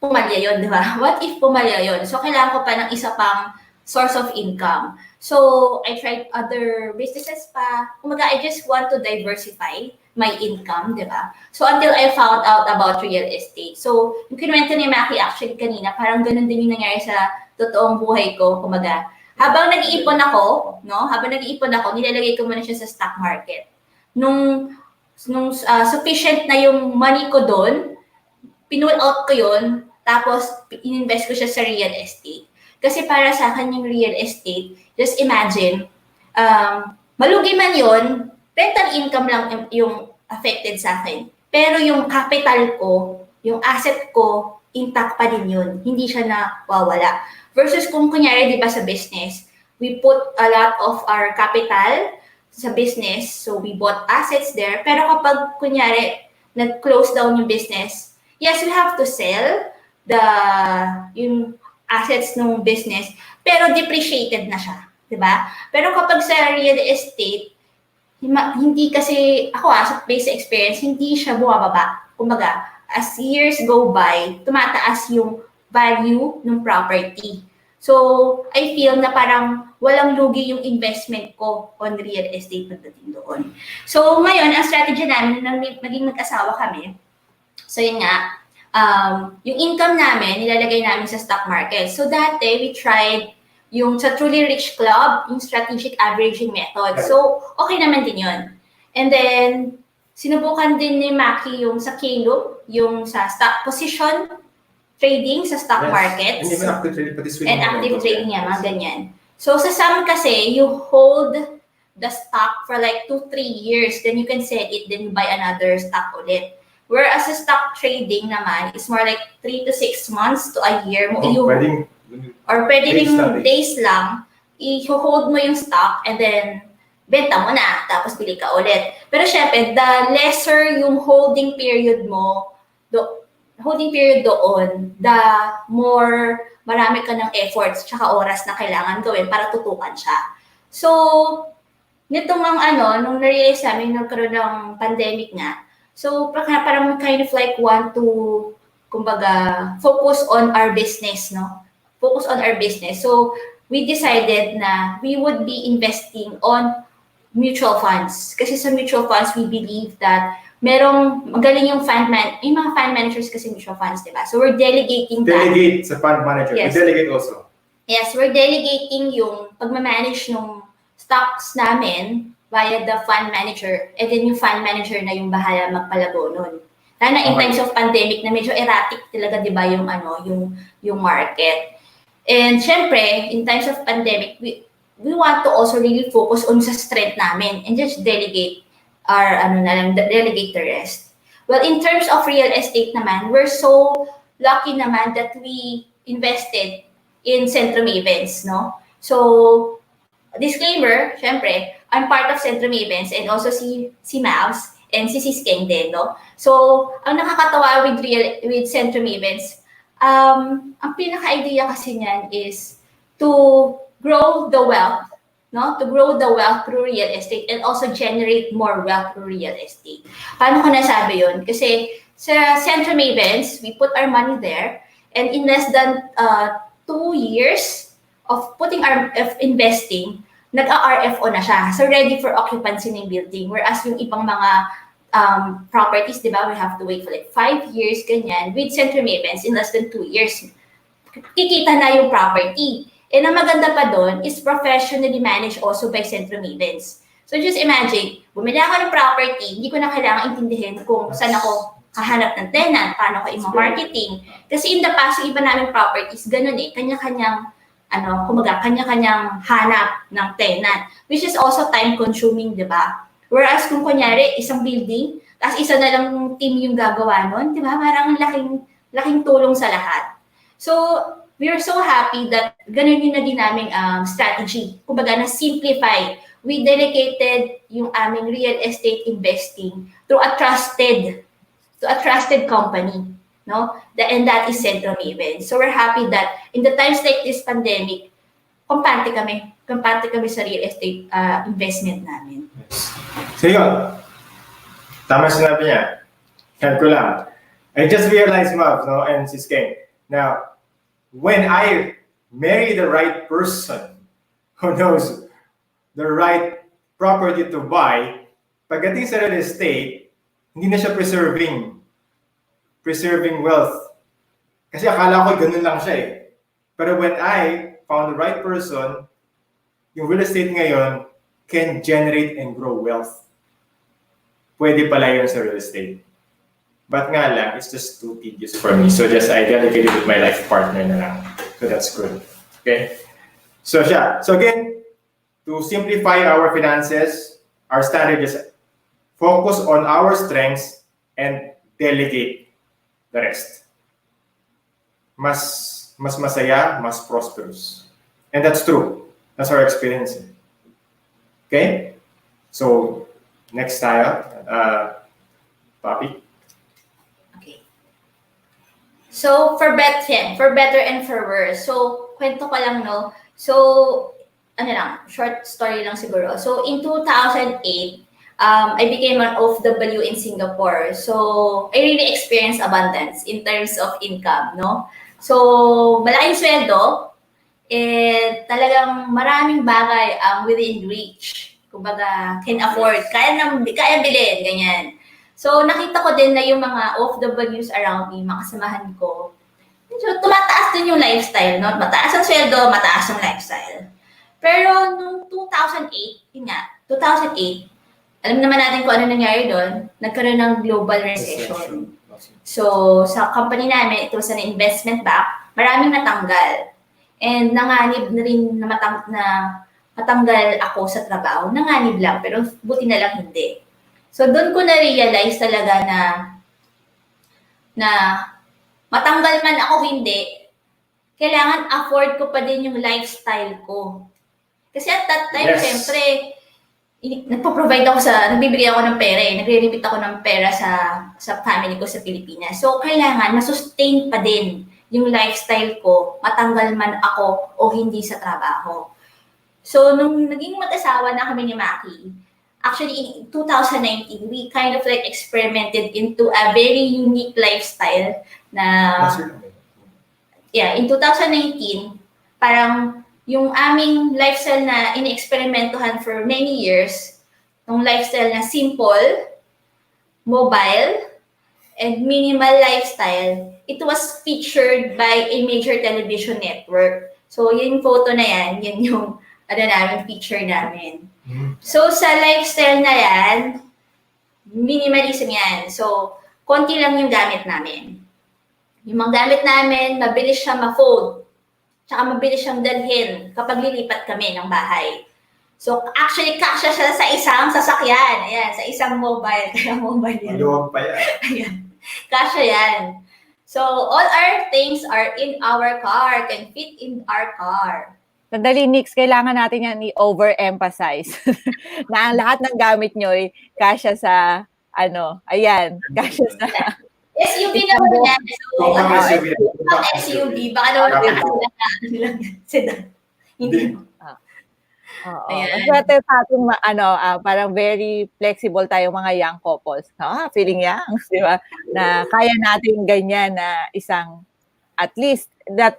pumalya yun, di ba? What if pumalya yun? So kailangan ko pa ng isa pang source of income. So, I tried other businesses pa. Kumaga, I just want to diversify my income, di ba? So, until I found out about real estate. So, yung kinuwento ni Macky actually kanina, parang ganun din yung nangyari sa totoong buhay ko. Kumaga, habang nag-iipon ako, nilalagay ko muna siya sa stock market. Nung sufficient na yung money ko doon, pinull out ko yun, tapos ininvest ko siya sa real estate. Kasi para sa akin yung real estate, just imagine, malugi man yun, rental income lang yung affected sa akin. Pero yung capital ko, yung asset ko, intact pa din yun. Hindi siya nawawala. Versus kung kunyari, di ba sa business, we put a lot of our capital sa business, so we bought assets there. Pero kapag kunyari, nag-close down yung business, yes, we have to sell yung assets ng business, pero depreciated na siya, di ba? Pero kapag sa real estate, hindi kasi, ako sa base experience, hindi siya bumababa. Kumbaga, as years go by, tumataas yung value ng property. So, I feel na parang walang lugi yung investment ko on real estate pagdating doon. So, ngayon, ang strategy namin, nang naging mag-asawa kami, so yun nga, yung income namin, nilalagay namin sa stock market. So, dati, we tried yung sa Truly Rich Club, yung strategic averaging method. So, okay naman din yun. And then, sinubukan din ni Macky yung sa Kalo, yung sa stock position trading sa stock market. And even active trading, pati swing. And active trading yan, mga ganyan. So, sa some kasi, you hold the stock for like 2-3 years, then you can sell it, then you buy another stock ulit. Whereas sa stock trading naman, it's more like 3 to 6 months to a year mo pwede ring days lang, i-hold mo yung stock and then benta mo na, tapos bili ka ulit. Pero syempre, the lesser yung holding period mo, doon, the more marami ka ng efforts tsaka oras na kailangan gawin para tutukan siya. So, nitong nung na-realize namin, nagkaroon ng pandemic nga, so parang kind of like want to, kumbaga, focus on our business, no? Focus on our business. So, we decided na we would be investing on mutual funds. Kasi sa mutual funds, we believe that magaling yung yung mga fund managers kasi mutual funds, diba? So, we're delegating that. Delegate sa fund manager. Yes. We delegate also. Yes, we're delegating yung pagmamanage ng stocks namin via the fund manager. And then yung fund manager na yung bahala magpalago nun. Lalo in times of pandemic na medyo erratic talaga, diba, yung market. And syempre, in times of pandemic, we want to also really focus on sa strength namin and just delegate delegate the rest. Well, in terms of real estate naman, we're so lucky naman that we invested in Centro Mavens, no? So, disclaimer, syempre, I'm part of Centro Mavens and also si Mavs and si Skeng din, no? So, ang nakakatawa with Centro Mavens, ang pinaka-idea kasi niyan is to grow the wealth, no? To grow the wealth through real estate and also generate more wealth through real estate. Paano ko nasabi yun? Kasi sa Centro Mavens, we put our money there and in less than 2 years of investing, nag-RFO na siya. So ready for occupancy ng building. Whereas yung ibang mga properties, di ba, we have to wait for like 5 years, ganyan. With Centro Mavens, in less than 2 years, kikita na yung property. And ang maganda pa doon is professionally managed also by Centro Mavens. So just imagine, bumili ako ng property, hindi ko na kailangan intindihin kung saan ako hahanap ng tenant, paano ko i-marketing. Kasi in the past, yung iba namin properties, ganun kanya-kanyang kanya-kanyang hanap ng tenant, which is also time-consuming, di ba? Whereas kung kunyari, isang building, tapos isa na lang team yung gagawa nun, di ba? Parang laking tulong sa lahat. So, we are so happy that ganun yung naging naming strategy. Kumbaga, na-simplify. We delegated yung aming real estate investing to a trusted company, no? And that is Centro Maven. So we're happy that in the times like this pandemic, kampante kami sa real estate investment namin. So yun, tama sinabi niya. Help ko lang. I just realized, Mav, no, and si Skeng. Now, when I marry the right person who knows the right property to buy, pagdating sa real estate, hindi na siya preserving wealth. Kasi akala ko ganun lang siya eh. Pero when I found the right person, yung real estate ngayon can generate and grow wealth. Pwede pala yun sa real estate. But nga lang, it's just too tedious for me. So just I delegated with my life partner na lang. So that's good. Okay? So siya. So again, to simplify our finances, our standard is focus on our strengths and delegate the rest. Mas masaya, mas prosperous. And that's true. That's our experience. Okay? So, next tayo, topic. Okay. So, for better and for worse. So, kwento ko lang, no? So, short story lang siguro. So, in 2008, I became an OFW in Singapore. So, I really experienced abundance in terms of income, no? So, malaking sweldo, talagang maraming bagay ang within reach. Kumbaga, can afford, kaya bilhin, ganyan. So, nakita ko din na yung mga OFWs around me, mga kasamahan ko, medyo tumataas din yung lifestyle, no? Mataas ang sweldo, mataas ang lifestyle. Pero nung 2008, yun nga, 2008, alam naman natin kung ano nangyari doon, nagkaroon ng global recession. So, sa company namin, it was an investment bank, maraming natanggal. And nanganib na rin na matanggal ako sa trabaho. Nanganib lang, pero buti na lang hindi. So, doon ko na-realize talaga na matanggal man ako hindi, kailangan afford ko pa din yung lifestyle ko. Kasi at that time, syempre, nagbibigay ako ng pera nagre-remit ako ng pera sa family ko sa Pilipinas. So, kailangan ma-sustain pa din yung lifestyle ko, matanggal man ako o hindi sa trabaho. So, nung naging mag-asawa na kami ni Macky, actually, in 2019, we kind of like experimented into a very unique lifestyle na, in 2019, parang yung aming lifestyle na in-experimentuhan for many years, yung lifestyle na simple, mobile, and minimal lifestyle, it was featured by a major television network. So, yung photo na yan yung feature namin. So, sa lifestyle na yan, minimalism yan. So, konti lang yung gamit namin. Yung mga gamit namin, mabilis siya ma-fold. Tsaka mabilis siyang dalhin kapag lilipat kami ng bahay. So, actually, kasya siya sa isang sasakyan. Ayan, sa isang mobile. Kaya mobile yan. Maluwag pa yan. Ayan. Kasya yan. So, all our things are in our car, can fit in our car. Sandali, Nix, kailangan natin yan i-overemphasize na ang lahat ng gamit nyo ay kasya sa, kasya sa... SUV naman yan. So, SUV. Baka naman sedan. Hindi. Oo. Maswerte sa ating, parang very flexible tayong mga young couples. Feeling young, di ba? Na kaya natin ganyan na isang, at least, that,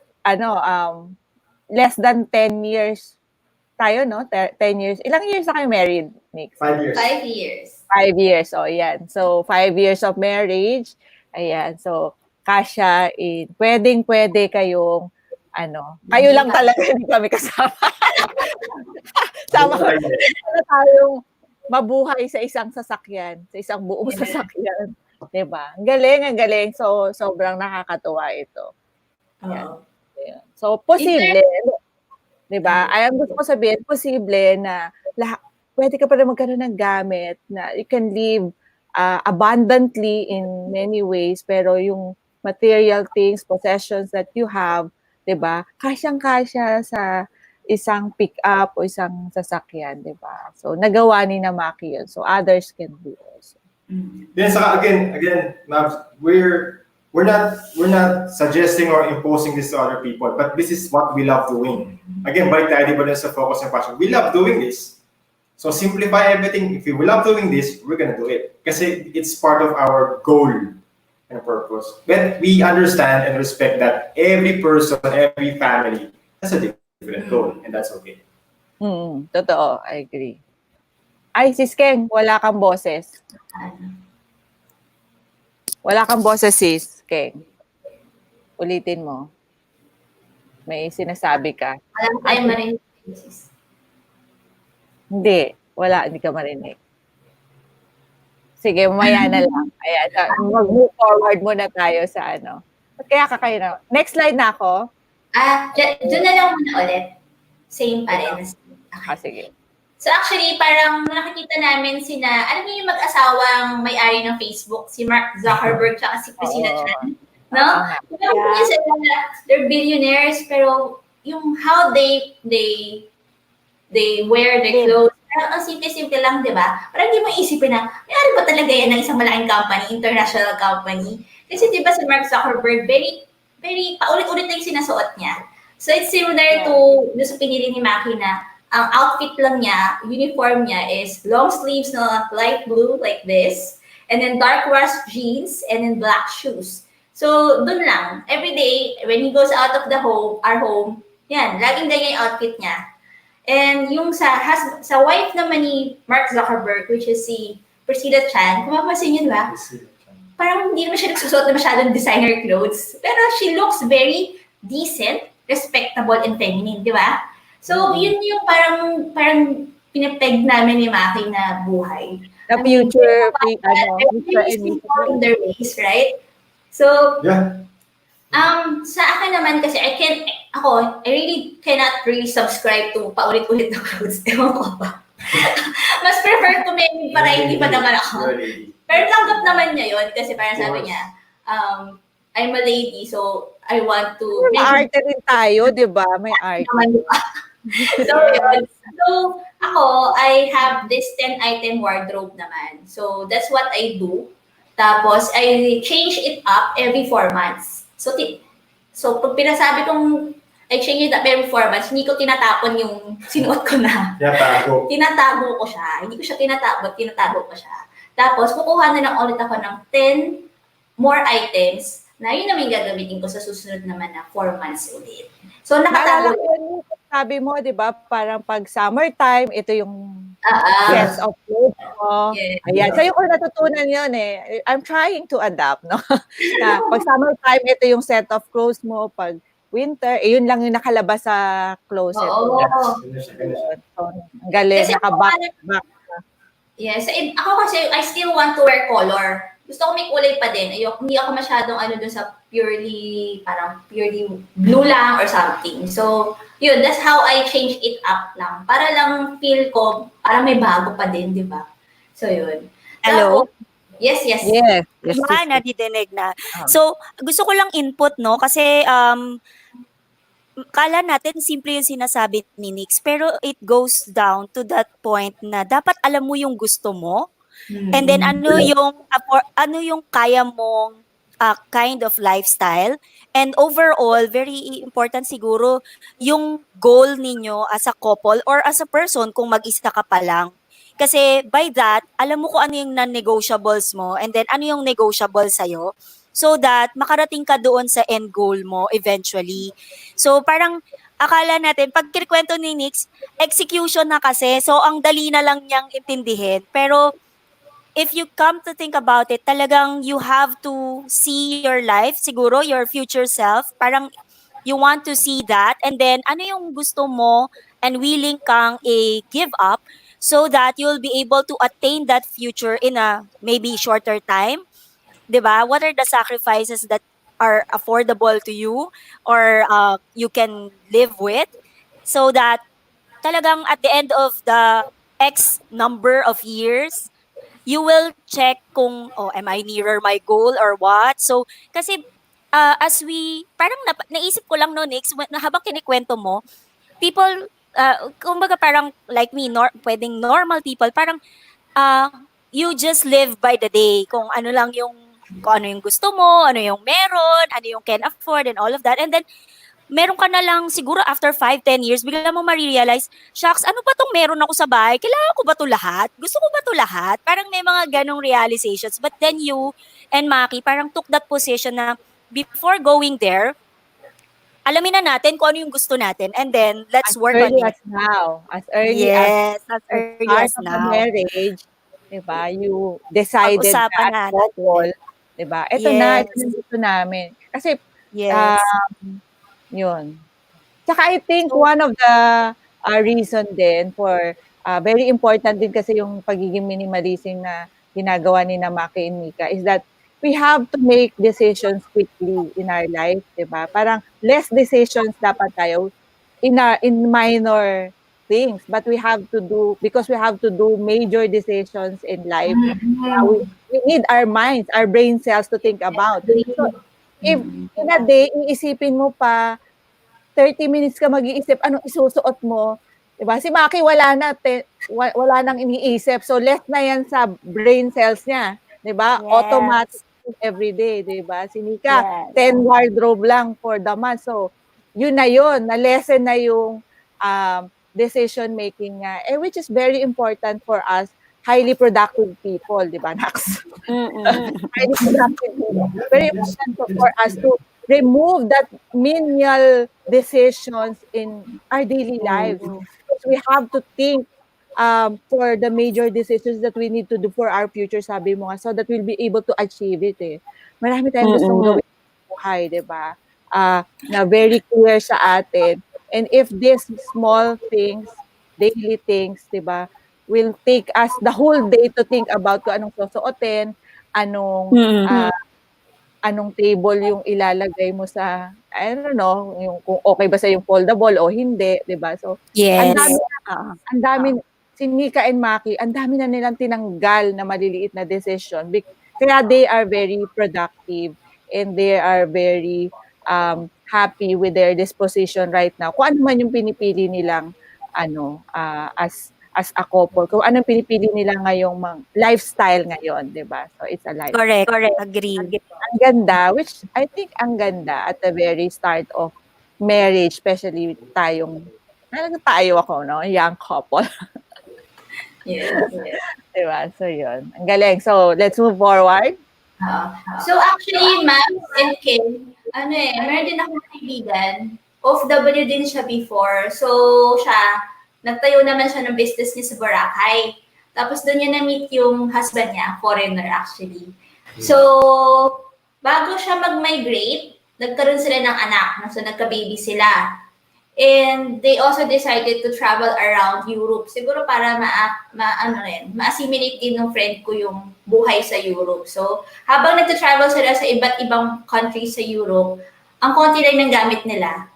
less than 10 years tayo, no? 10 years. Ilang years na kayo married, Nick? 5 years. 5 years. 5 years, yan. So, 5 years of marriage. Ayan, so, kasya, pwedeng-pwede kayong, kayo lang talaga, hindi kami kasama. Sama tayong mabuhay sa isang sasakyan, sa isang buong sasakyan. Diba? Ang galing. So, sobrang nakakatuwa ito. Ayan. So, posible. Diba? Ang gusto ko sabihin, posible na pwede ka pa rin magkaroon ng gamit na you can live abundantly in many ways, pero yung material things, possessions that you have, diba? Kasyang-kasya sa isang pick-up o isang sasakyan, diba? So, nagawa ni na Macky yun. So, others can do also. Then, again, Mabs, we're not suggesting or imposing this to other people, but this is what we love doing. Again, balik tayo, di ba, sa focus and passion. We love doing this. So simplify everything. If we love doing this, we're gonna do it. Kasi it's part of our goal and purpose. But we understand and respect that every person, every family has a different goal, and that's okay. Totoo, I agree. Ay, sis Ken, wala kang boses. Wala kang boses, sis Ken. Ulitin mo. May sinasabi ka. Alam tayo marinig. Hindi ka marinig. Sige, mamaya na lang. Ayan, mag-move forward muna tayo sa Kaya kakayo na. Next slide na ako. Doon na lang muna ulit. Same pa rin. Sige. So actually, parang nakikita namin alam niyo yung mag-asawang may-ari ng Facebook, si Mark Zuckerberg at si Christina Oo. Chan, Oo no? nga. Yung sila, they're billionaires, pero yung how they wear their Live. clothes, parang ang simple-simple lang, di ba? Parang hindi mo isipin na, may ba talaga yan ng isang malaking company, international company? Kasi di ba si Mark Zuckerberg, very, paulit-ulit na yung sinasuot niya. So it's similar to, doon sa pinili ni Macky na, ang outfit lang niya, uniform niya is long sleeves na light blue like this, and then dark rust jeans, and then black shoes. So, dun lang. Every day, when he goes out of our home, yan, laging ganyan yung outfit niya. And yung sa wife naman ni Mark Zuckerberg, which is si Priscilla Chan, kung mapapansin niyo, ba? Parang hindi naman siya nagsusuot na masyadong designer clothes. Pero she looks very decent, respectable, and feminine, di ba? So, yun yung parang pinapeg namin ni Macky na buhay. The future, Very simple in their ways, right? So, Yeah. sa akin naman kasi I really cannot really subscribe to paulit-ulit na clothes. Ewan ko ba? Mas prefer ko may variety pa naman ako. Pero tanggap naman niya yun kasi parang sabi niya, I'm a lady, so I want to... May arte rin tayo, di ba? May arte. So, yun. So, ako, I have this 10-item wardrobe naman. So, that's what I do. Tapos, I change it up every 4 months. So pag pinasabi kong I change it up every 4 months, hindi ko tinatapon yung sinuot ko na. Tinatago ko siya. Hindi ko siya tinatago ko siya. Tapos, kukuha na lang ulit ako ng 10 more items na yun naman gagamitin ko sa susunod naman na 4 months ulit. So, nakatago. Sabi mo, di ba, parang pag summertime, ito yung sense of clothes mo. Yes. Ayan. So, yung ko natutunan yun eh. I'm trying to adapt, no? Na, pag summertime, ito yung set of clothes mo. Pag winter, yun lang yung nakalabas sa closet. Oo. So, ang galing, nakaback. Yes. Ako kasi, I still want to wear color. Gusto ko may kulay pa din. Hindi ako masyadong dun sa purely blue lang or something. So, yun, that's how I change it up lang. Para lang feel ko, para may bago pa din, di ba? So, yun. Hello? Yes. Nadidinig na. So, gusto ko lang input, no? Kasi, kala natin simple yung sinasabi ni Nix, pero it goes down to that point na dapat alam mo yung gusto mo. And then ano yung kaya mong kind of lifestyle, and overall very important siguro yung goal ninyo as a couple or as a person kung mag-isa ka pa lang. Kasi by that, alam mo kung ano yung non-negotiables mo and then ano yung negotiable sa'yo so that makarating ka doon sa end goal mo eventually. So parang akala natin, pag kinikwento ni Nix, execution na kasi, so ang dali na lang niyang intindihin. Pero if you come to think about it, talagang you have to see your life, siguro your future self, parang you want to see that, and then ano yung gusto mo and willing kang give up so that you'll be able to attain that future in a maybe shorter time. 'Di ba? What are the sacrifices that are affordable to you or you can live with so that talagang at the end of the X number of years, you will check kung, am I nearer my goal or what? So, kasi as we, parang naisip ko lang no, Nix, habang kinikwento mo, people, kumbaga parang like me, pwedeng normal people, parang you just live by the day. Kung ano yung gusto mo, ano yung meron, ano yung can afford and all of that. And then, meron ka na lang siguro after 5-10 years, bigla mo ma-realize, shucks, ano ba tong meron ako sa bahay? Kailangan ko ba to lahat? Gusto ko ba to lahat? Parang may mga ganong realizations. But then you and Macky parang took that position na before going there, alamin na natin kung ano yung gusto natin and then let's work on it. As now. As early as early as now. Marriage, diba? You decided Pag-usapan na couple, diba? Ito na, ito yung gusto namin. Kasi, yun. Tsaka I think one of the reason din for very important din kasi yung pagiging minimalism na ginagawa ni Macky and Nica is that we have to make decisions quickly in our life, 'di ba? Parang less decisions dapat tayo in minor things, but we have to do, because we have to do major decisions in life. Mm-hmm. We need our minds, our brain cells to think about. So if in a day, iisipin mo pa 30 minutes ka mag-iisip anong isusuot mo, 'di ba? Si Macky wala nang iniisip. So less na 'yan sa brain cells niya, 'di ba? Automatic Yes. everyday, 'di ba? Si Nica, Yes. 10 wardrobe lang for the month. So yun na yun, na-lessen na yung decision making niya. Which is very important for us highly productive people, 'di ba, Nax? Mm-mm. Highly productive people. Very important for us to remove that menial decisions in our daily lives. Mm-mm. Because we have to think for the major decisions that we need to do for our future, sabi mo nga, so that we'll be able to achieve it eh. Marami tayong gustong Mm-mm. gawin sa buhay, di ba? Na very clear sa atin. And if these small things, daily things, di ba, will take us the whole day to think about kung anong susuotin, anong Mm-mm. anong table yung ilalagay mo sa, I don't know, yung kung okay ba sa yung foldable o hindi, 'di ba? So, ang Yes. dami ang dami si Nica and Macky, ang dami na nilang tinanggal na maliliit na decision. Kaya they are very productive and they are very happy with their disposition right now. Kung ano man yung pinipili nilang as a couple, kung anong pinipili nila ngayong lifestyle ngayon, 'di ba? So it's a life. Correct. Agree. Ang ganda, which I think ang ganda at the very start of marriage, especially tayo ako, no? Young couple. Yes. Diba? So, yun. Ang galing. So, let's move forward. So actually, Ma'am and Kim, meron din akong kaibigan, OFW din siya before. So siya, nagtayo naman siya ng business niya sa Boracay. Tapos doon niya na-meet yung husband niya, foreigner actually. So, bago siya mag-migrate, nagkaroon sila ng anak. So, nagka-baby sila. And they also decided to travel around Europe. Siguro para ma-assimilate din ng friend ko yung buhay sa Europe. So, habang nagta-travel sila sa iba't ibang countries sa Europe, ang konti lang ng gamit nila.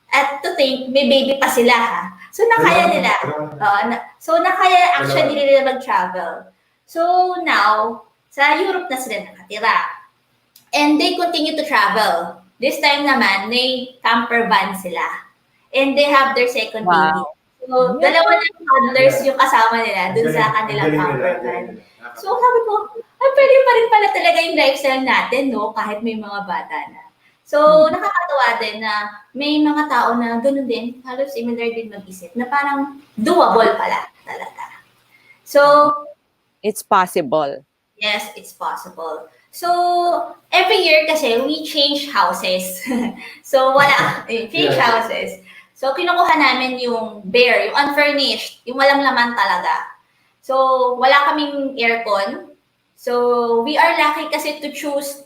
At to think, may baby pa sila ha. So, nakaya nila. Nakaya actually nila mag-travel. So, now, sa Europe na sila nakatira. And they continue to travel. This time naman, may camper van sila. And they have their second baby. So, dalawa ng toddlers yung kasama nila dun sa kanilang camper van. So, sabi ko, pwede pa rin pala talaga yung lifestyle natin, no? Kahit may mga bata na. So, nakakatuwa din na may mga tao na gano'n din, halos similar din mag-isip, na parang doable pala talaga. So, it's possible. Yes, it's possible. So, every year kasi, we change houses. So, change houses. So, kinukuha namin yung bare, yung unfurnished, yung walang laman talaga. So, wala kaming aircon. So, we are lucky kasi to choose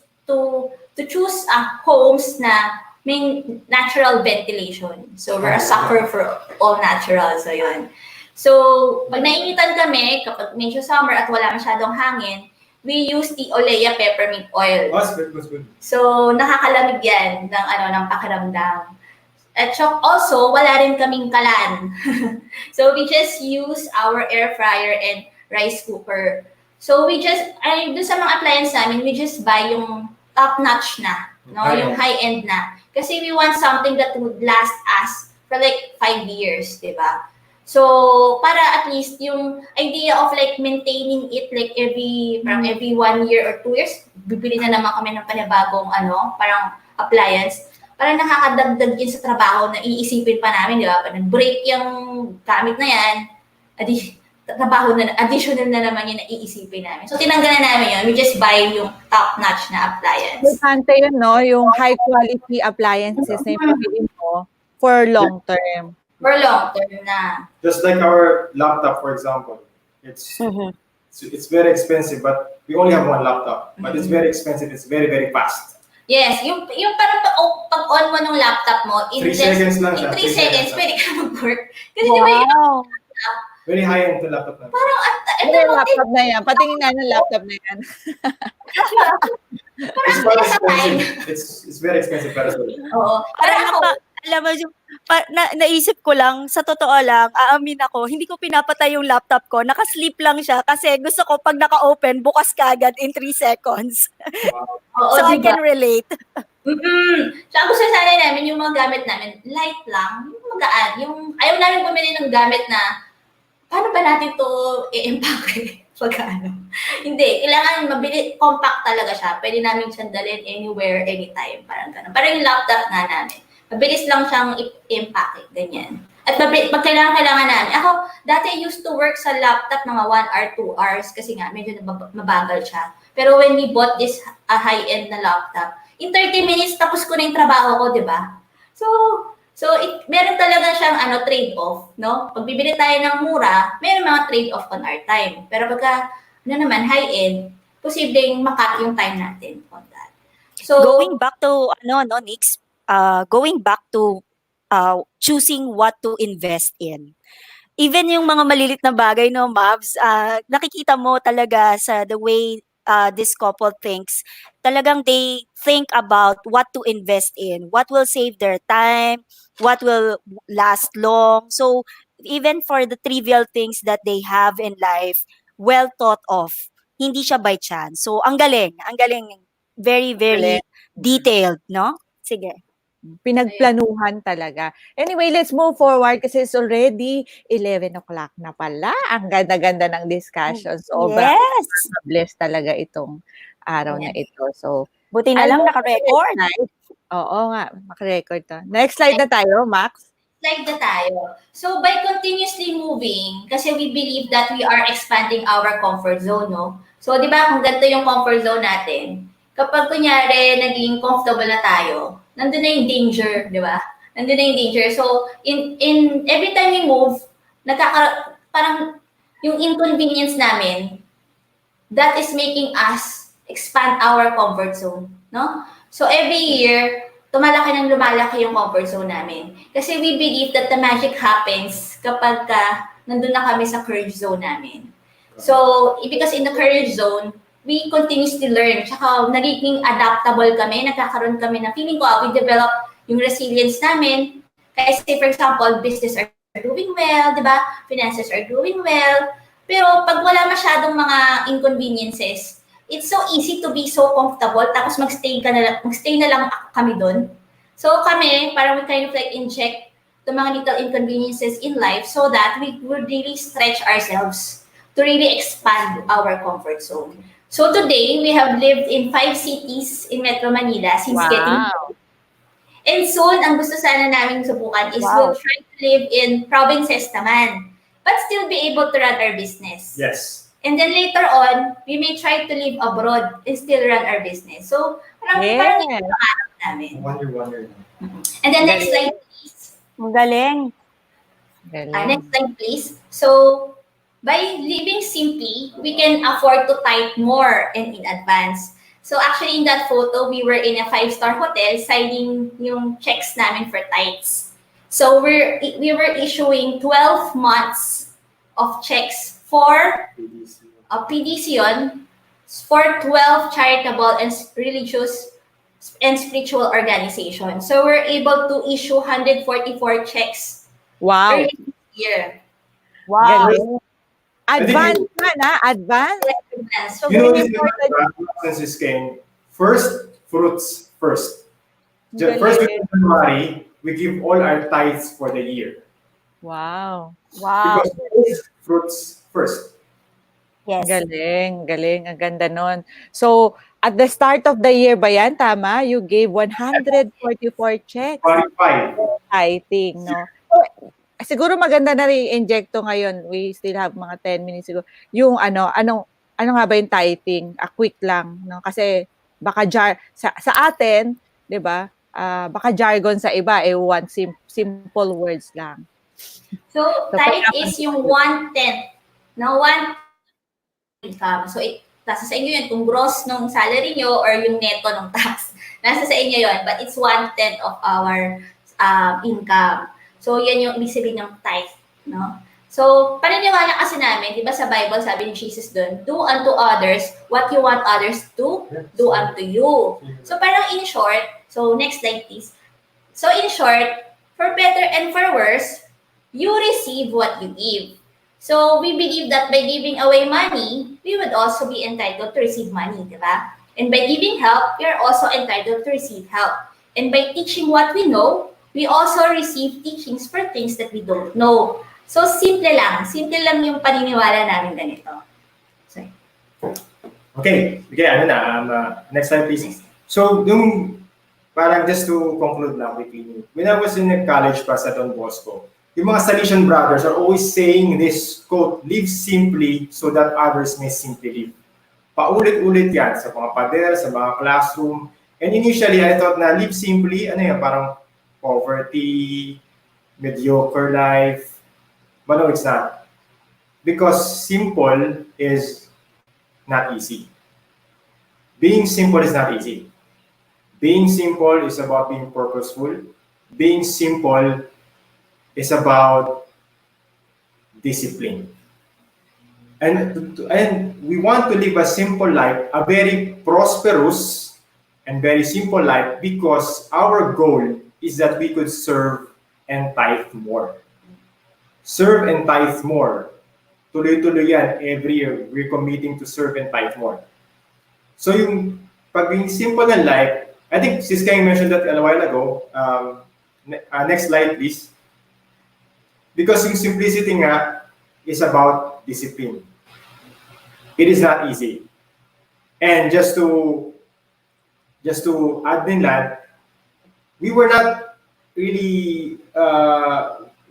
homes na may natural ventilation. So, we're a sucker for all natural. So, yun. So, pag nainitan kami, kapag medyo summer at wala masyadong hangin, we use the Olea peppermint oil. That's good. So, nakakalamig yan ng pakiramdam. At also, wala rin kaming kalan. So, we just use our air fryer and rice cooker. So, doon sa mga appliance namin, we just buy yung top-notch na, no? Yung high-end na. Kasi we want something that would last us for like 5 years, di ba? So, para at least yung idea of like maintaining it like every 1 year or 2 years, bibili na naman kami ng panibagong parang appliance. Parang nakakadagdag din sa trabaho na iisipin pa namin, di ba? Pag nag-break yung gamit na yan, additional na naman yun na iisipin namin. So, tinanggalan namin yun. We just buy yung top-notch na appliance. Importante yun, no? Yung high-quality appliances na yung pipili mo for long term. For long term na. Just like our laptop, for example. It's very expensive, but we only have one laptop. But it's very expensive. It's very, very fast. Yes, yung parang pag-on mo ng laptop mo, in 3 seconds lang in siya. 3 seconds, pwede ka mag-work. Kasi Wow. di ba yung Very high-end to laptop na. parang, Ano yung laptop na yan? Patingin nga ng laptop na yan. parang It's quite sa time. expensive. It's very expensive para sa Oo. Parang ako, Alam mo, naisip ko lang, sa totoo lang, aamin ako, hindi ko pinapatay yung laptop ko. Naka-sleep lang siya kasi gusto ko pag naka-open, bukas kagad in 3 seconds. Wow. Oo, So I di ba? can relate. Tsaka gusto sana namin yung mga gamit namin, light lang, yung magaan. Yung, ayaw namin bumili ng gamit na, paano ba natin to i-empake? Pagkano? Hindi, kailangan mabili, compact talaga siya. Pwede namin siyang dalhin anywhere, anytime. Parang gano'n. Parang yung laptop nga namin. Mabilis lang siyang i-empake, ganyan. At pag kailangan namin. Ako, dati I used to work sa laptop mga 1 hour, 2 hours kasi nga medyo mabagal siya. Pero when we bought this high-end na laptop, in 30 minutes tapos ko na yung trabaho ko, di ba? Meron talaga siyang trade-off, no? Pag bibili tayo ng mura, meron mga trade-off on our time. Pero pagka naman high-end, posibleng makat yung time natin on that. So, Going back to, Nix, going back to choosing what to invest in. Even yung mga malilit na bagay, no, Mavs, nakikita mo talaga sa the way this couple thinks, talagang they think about what to invest in, what will save their time, what will last long. So, even for the trivial things that they have in life, well thought of. Hindi siya by chance. So, ang galing. Ang galing. Very, very Galing. detailed, no? Sige. Pinagplanuhan talaga. Anyway, let's move forward kasi it's already 11 o'clock na pala. Ang ganda-ganda ng discussion. Sobrang Yes! blessed talaga itong araw na ito. So, Buti na I'll lang go to the next naka-record. slide. Oo nga, makarecord to. Next slide na tayo, Max. slide na tayo. So, by continuously moving, kasi we believe that we are expanding our comfort zone, no? So, di ba, kung ganito yung comfort zone natin, kapag kunyari, naging comfortable na tayo, nandun na yung danger, di ba? Nandun na yung danger. So, in every time we move, parang yung inconvenience namin, that is making us expand our comfort zone, no? So, every year, lumalaki yung comfort zone namin. Kasi we believe that the magic happens kapag nandun na kami sa courage zone namin. So, because in the courage zone, we continuously learn. Tsaka nagiging adaptable kami, nagkakaroon kami na feeling ko, we develop yung resilience namin. Kasi for example, business are doing well, di ba? Finances are doing well. Pero pag wala masyadong mga inconveniences, it's so easy to be so comfortable tapos magstay na lang kami doon. So kami, parang we kind of like inject the mga little inconveniences in life so that we would really stretch ourselves to really expand our comfort zone. So today, we have lived in 5 cities in Metro Manila since getting married. And soon, ang gusto sana namin subukan is we'll try to live in provinces naman, but still be able to run our business. Yes. And then later on, we may try to live abroad and still run our business. So, parang yun ang pangarap namin. Wonder. And then next slide, please. Magaling. Next slide, please. So, by living simply, we can afford to tithe more and in advance. So actually in that photo, we were in a 5-star hotel signing yung checks namin for tithes. So we were issuing 12 months of checks for PDC for 12 charitable and religious and spiritual organizations. So we're able to issue 144 checks Wow. per year. Wow. Advance na, advance. So You know this is came first fruits first. First week of January, we give all our tithes for the year. Wow. Wow. Because fruits first. Yes. Galing. Ang ganda nun. So, at the start of the year ba yan? Tama? You gave 144 checks. 45. I think, no? So, siguro maganda na rin injecto ngayon. We still have mga 10 minutes siguro. Yung ano nga ba yung tithing? Quick lang, no? Kasi baka sa atin, 'di ba? Baka jargon sa iba one simple words lang. So tithe is yung 1/10. No, 1 income. So nasa sa inyo yun kung gross nung salary nyo or yung neto ng tax. Nasa sa inyo yun, but it's 1/10 of our income. So, yan yung ibig sabihin ng tithe, no? So, paniniwala kasi namin, di ba sa Bible, sabi ni Jesus doon, do unto others what you want others to do unto you. So, parang in short, so next slide please. So, in short, For better and for worse, you receive what you give. So we believe that by giving away money, we would also be entitled to receive money, di ba? And by giving help, we are also entitled to receive help. And by teaching what we know, we also receive teachings for things that we don't know. So simple lang yung paniniwala namin ganito. So, Okay, ano na, next slide please. So, yung parang just to conclude na quickly, when I was in college pa sa Don Bosco, yung mga Salesian brothers are always saying this quote, live simply so that others may simply live. Paulit-ulit yan sa mga pader, sa mga classroom. And initially, I thought na live simply, ano yan, parang poverty, mediocre life. But no, it's not. Because simple is not easy. Being simple is not easy. Being simple is about being purposeful. Being simple is about discipline. And we want to live a simple life, a very prosperous and very simple life, because our goal is that we could serve and tithe more. Serve and tithe more. Tuloy-tuloy yan, every year, we're committing to serve and tithe more. So yung pagiging simple ng life, I think Sis Kang mentioned that a while ago. Next slide, please. Because yung simplicity nga is about discipline. It is not easy. And just to add din that, we were not really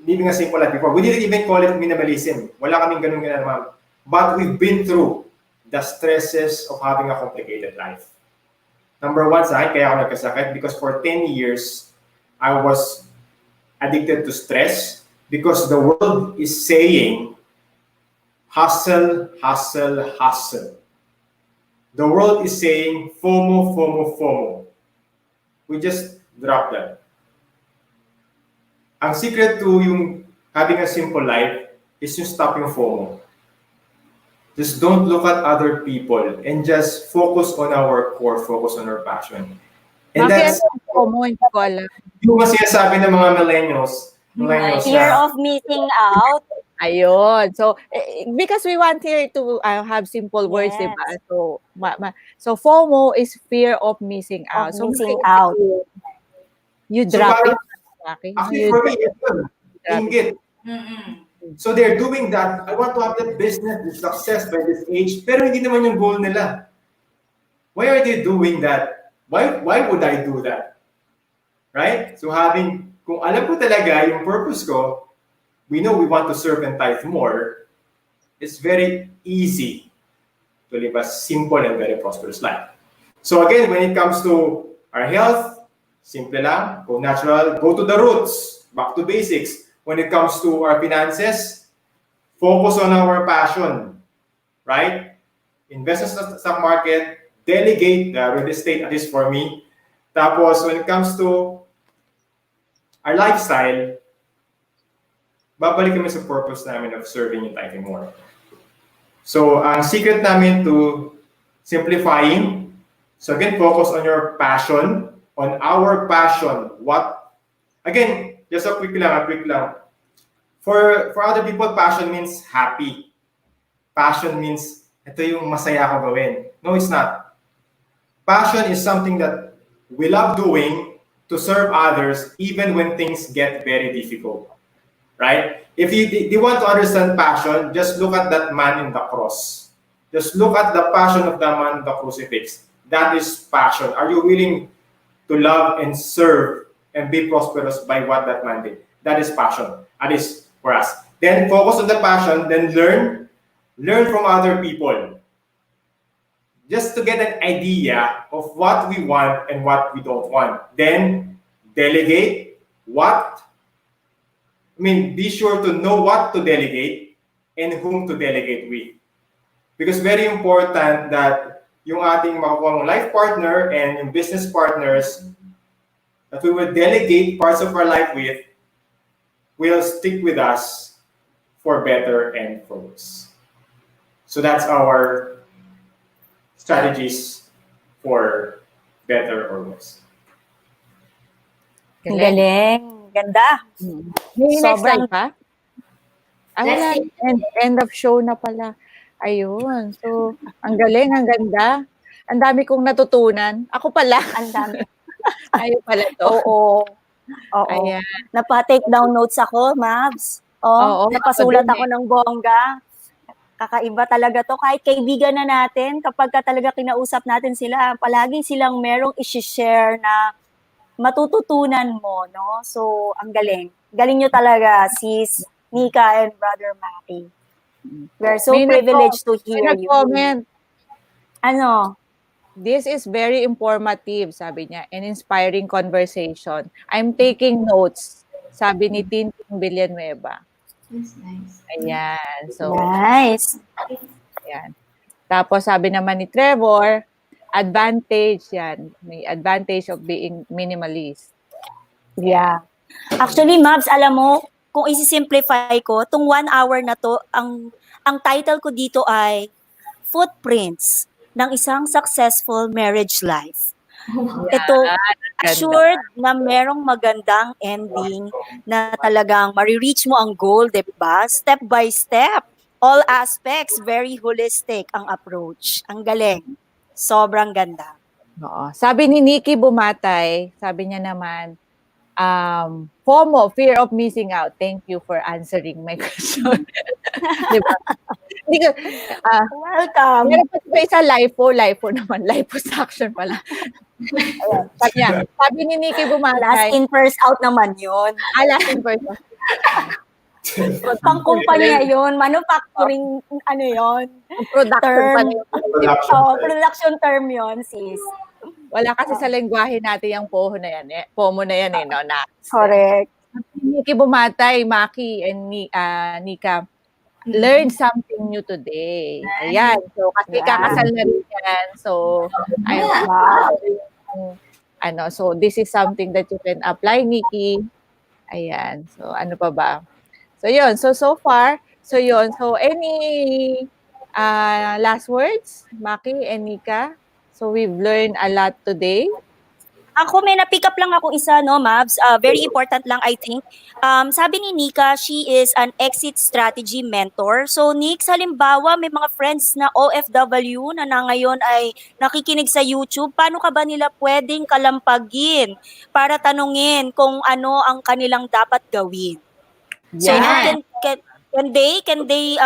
living a simple life before. We didn't even call it minimalism. Wala kaming ganun ginagawa. But we've been through the stresses of having a complicated life. Number one sa akin, kaya ako nagkasakit, because for 10 years, I was addicted to stress because the world is saying, hustle, hustle, hustle. The world is saying, FOMO, FOMO, FOMO. We just drop that. Ang secret to yung having a simple life is yung stop yung FOMO. Just don't look at other people and just focus on our core, focus on our passion. And Bakit that's FOMO? Hindi ko alam. yung sinasabi ng mga millennials Fear na, of missing out. Ayun. So, because we want here to have simple words, Yes. diba? So FOMO is fear of missing out. Of missing out. You So drop it. parang, actually for me, it's good. Inggit. So they're doing that. I want to have that business, this success by this age, pero hindi naman yung goal nila. Why are they doing that? Why would I do that? Right? So kung alam ko talaga yung purpose ko, we know we want to serve and tithe more, it's very easy to live a simple and very prosperous life. So again, when it comes to our health, simple lang, go natural, go to the roots, back to basics. When it comes to our finances, focus on our passion, right? Invest in the stock market, delegate the real estate, at least for me. Tapos, when it comes to our lifestyle, babalik kami sa purpose namin of serving and tithing more. So, ang secret namin to simplifying, so again, focus on your passion, on our passion. Again, just a quick lang. For other people, passion means happy. Passion means, ito yung masaya ko gawin. No, it's not. Passion is something that we love doing to serve others even when things get very difficult. Right? If you want to understand passion, just look at that man in the cross. Just look at the passion of the man in the crucifix. That is passion. Are you willing to love and serve and be prosperous by what that man did? That is passion. That is for us. Then focus on the passion, then learn from other people. Just to get an idea of what we want and what we don't want. Then delegate be sure to know what to delegate and whom to delegate with. Because very important that yung ating makukuha mong life partner and yung business partners that we will delegate parts of our life with will stick with us for better and for worse. So that's our strategies for better or worse. Galing. Ganda. May next Sobrang slide pa? Ah, That's wala. it. End of show na pala. Ayun. So, ang galing, ang ganda. Ang dami kong natutunan. Ako pala. ang dami. Tayo pala to. Oo. Oo. Ayan. Napa-take down notes ako, Mabs. Oh, Oo, napasulat ako din ako ng bongga. Kakaiba talaga to. Kahit kaibigan na natin, kapag ka talaga kinausap natin sila, palagi silang merong isi-share na matututunan mo, no? So, ang galing. Galing nyo talaga, sis Nica and Brother Macky. We're so May privileged to may hear you. nag-comment. Ano? This is very informative, sabi niya, and inspiring conversation. I'm taking notes, sabi ni Tintin Villanueva. That's nice. Ayan. So, Nice. ayan. Tapos sabi naman ni Trevor, advantage yan. May advantage of being minimalist. Yeah. Actually, Mabs, alam mo, kung isi-simplify ko, tong 1 hour na to, ang title ko dito ay Footprints ng isang successful marriage life. Ito, Ganda. assured na merong magandang ending na talagang marireach mo ang goal, di ba? Step by step. All aspects, very holistic ang approach. Ang galing. Sobrang ganda. Oo. Sabi ni Nikki Bumatay, sabi niya naman, FOMO, fear of missing out. Thank you for answering my question. Di ba? Hindi ko, Welcome. meron pa isa, LIFO naman, liposuction pala. Ayan, sabi ni Nikki Last Bumatay, in, first out naman yun. last in person. Pangkumpanya yun. Manufacturing, ano yun? Production Term. pa rin. Production. Production term yun, sis. Wala kasi sa lengguwahe natin yung FOMO na yan, FOMO na yan, no? Na, Correct. Nikki Bumatay, Macky, and Nica, learn something new today. Ayan. So, kasi Yeah. kakasal na rin yan. So, ayun. Wow. So this is something that you can apply, Nikki. Ayan. So, ano pa ba? So, yun. So far, yun. So, any last words, Macky and Nica? So, we've learned a lot today. Ako, may na-pick up lang ako isa, no, Mabs? Very important lang, I think. Sabi ni Nica, she is an exit strategy mentor. So, Nick, halimbawa, may mga friends na OFW na ngayon ay nakikinig sa YouTube. Paano ka ba nila pwedeng kalampagin para tanungin kung ano ang kanilang dapat gawin? So, Yeah. can they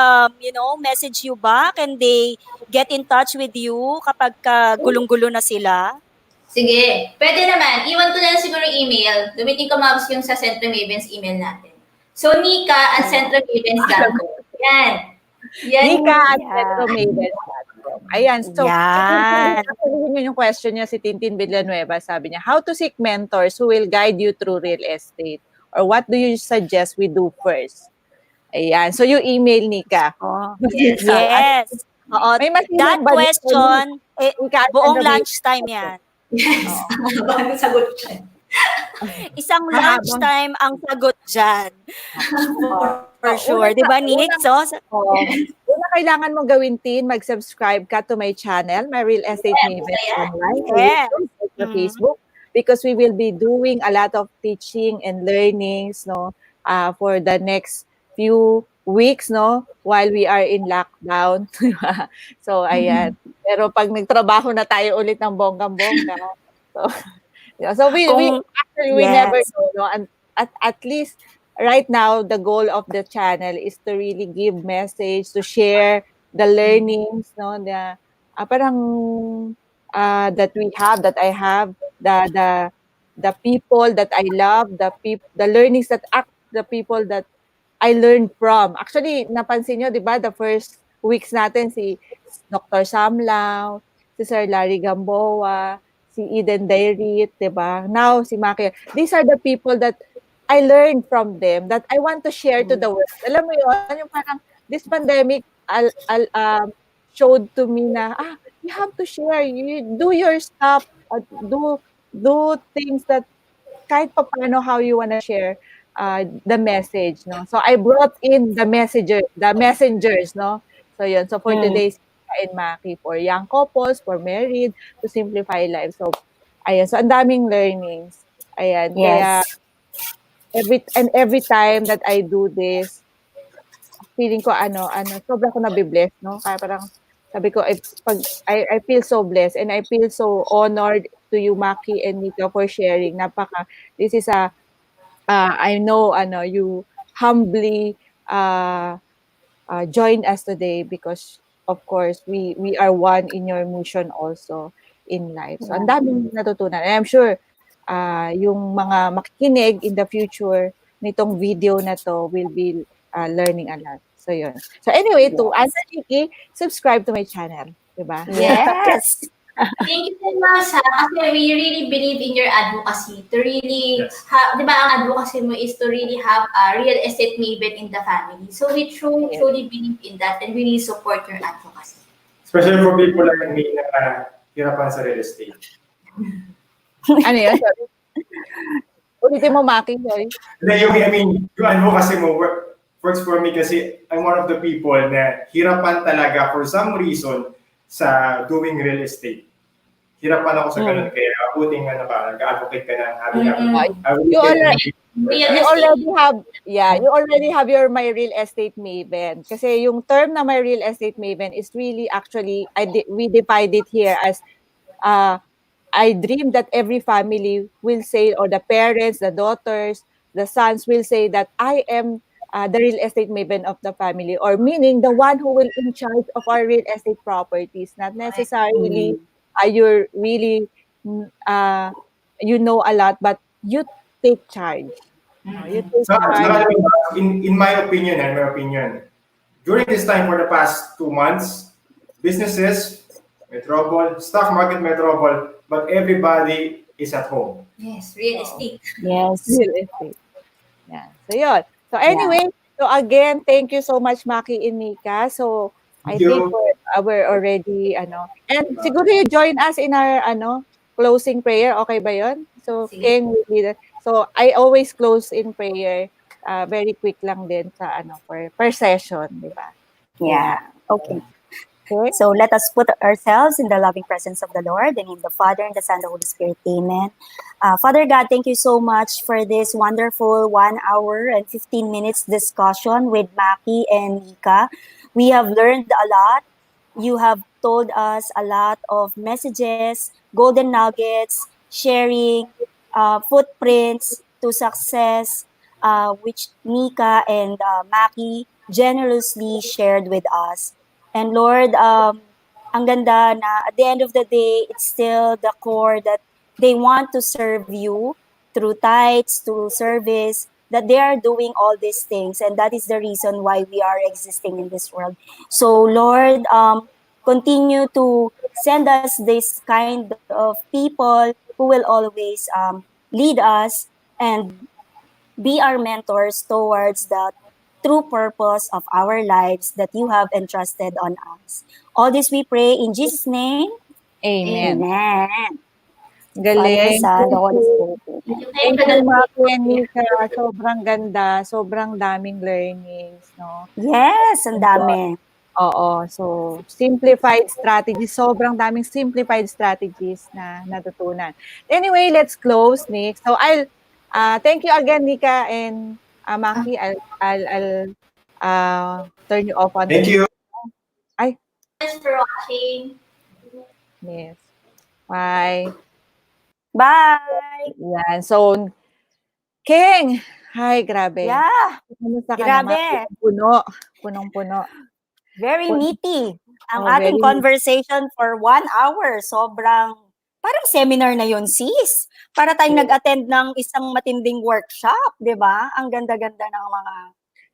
message you ba? Can they get in touch with you kapag gulong-gulo na sila? Sige. Pwede naman. Iwan ko na lang siguro yung email. Gamitin ko, Mabs, yung sa Centro Mavens email natin. So, Nica at centromavens.com. Yan. Nica at Yeah. centromavens.com. Ayan. So, Yan. yun yung question niya si Tintin Villanueva. Sabi niya, how to seek mentors who will guide you through real estate? Or what do you suggest we do first? Ayan. So, yung email, Nica. Oh. Yes. Yes. Oo. May masilang That ba dito? question, Nica at buong centromavens. lunchtime yan. Yes. Habang sagot siya. Isang lunchtime ang sagot dyan. For sure. Di ba, Nick? So, Una kailangan mo gawin, Tin, mag-subscribe ka to my channel, my Real Estate Maven online, sa Yeah. YouTube, sa Facebook, because we will be doing a lot of teaching and learnings, no, for the next few weeks, no, while we are in lockdown. So, ayan. Pero pag nagtrabaho na tayo ulit ng bonggang-bongga, so we Yes. never know, no, and at least right now, the goal of the channel is to really give message, to share the learnings, no, that we have, that I have, the people that I love, the learnings the people that I learned from. Actually, napansin nyo, di ba, the first weeks natin, si Dr. Sam Lau, si Sir Larry Gamboa, si Eden Dairit, di ba? Now, si Macky. These are the people that I learned from them that I want to share to the world. Alam mo yun, yung parang this pandemic showed to me na, you have to share. You do your stuff. Do things that kahit pa paano how you wanna share the message, no? So I brought in the messengers, no? So yun. So for today's and Macky, for young couples, for married, to simplify life. So, ayan. So ang daming learnings. Ayan. Yes. every time that I do this, feeling ko sobrang ko nabi-bless, no? Kaya parang sabi ko, I feel so blessed and I feel so honored to you, Macky and Nica, for sharing. This is I know, you humbly, join us today because, of course, we are one in your mission also in life. So, ang Yeah. daming natutunan. And I'm sure, yung mga makikinig in the future nitong video na to will be learning a lot. So, yun. So, anyway, to Yes. answer Kiki, subscribe to my channel. Diba? Yes. Thank you so much, ha? Kasi we really believe in your advocacy to really, Yes. di ba ang advocacy mo is to really have a real estate maven in the family. So we truly, Yes. truly believe in that and really support your advocacy. Especially for people like me na hirapan sa real estate. Ano yun? Sorry. Ulitin mo, Macky. Sorry. I mean, yung advocacy mo works for me kasi I'm one of the people na hirapan talaga for some reason sa doing real estate. Hirapan ako sa ganun. Kaya buting nag-advocate ka na having You already, Real you estate. already have, you already have your My Real Estate Maven. Kasi yung term na My Real Estate Maven is really actually, we divide it here as, I dream that every family will say, or the parents, the daughters, the sons will say that I am the real estate maven of the family, or meaning the one who will in charge of our real estate properties, not necessarily you're really, you know a lot, but you take charge. No, you take charge. in my opinion, during this time for the past 2 months, businesses may trouble, stock market may trouble, but everybody is at home. Yes, real estate. Yes. Real estate. Yeah. So, yun. So, anyway, so again, thank you so much, Macky and Nica. So, I Thank think you. we're already, and siguro you join us in our, closing prayer. Okay ba yun? So, Sige. Ken will be the, so, I always close in prayer, very quick lang din sa, per session, di ba? Yeah. Okay. Okay? So let us put ourselves in the loving presence of the Lord, and in the Father, and the Son, and the Holy Spirit. Amen. Father God, thank you so much for this wonderful 1 hour and 15 minutes discussion with Macky and Nica. We have learned a lot. You have told us a lot of messages, golden nuggets, sharing, footprints to success, which Nica and Macky generously shared with us. And Lord, ang ganda na at the end of the day, it's still the core that they want to serve you through tithes, through service, that they are doing all these things. And that is the reason why we are existing in this world. So Lord, continue to send us this kind of people who will always lead us and be our mentors towards the true purpose of our lives that you have entrusted on us. All this we pray in Jesus' name. Amen. Amen. Father, Galing. Son, the Holy Spirit. Thank you Thank for you, that. Macky and Nica. Sobrang ganda. Sobrang daming learnings, no? Yes, ang dami. Oo. So, simplified strategies. Sobrang daming simplified strategies na natutunan. Anyway, let's close, Nick. So, thank you again, Nica and Macky. I'll turn you off on Thank you. Thanks for watching. Yes. Bye. Bye. Yan. So, King! Hi, grabe. Yeah, Kumusta ka grabe. naman? Puno. Punong-puno. Very meaty. Ang Oh, ating very conversation for 1 hour. Sobrang, parang seminar na yun, sis. Para tayong nag-attend ng isang matinding workshop, di ba? Ang ganda-ganda ng mga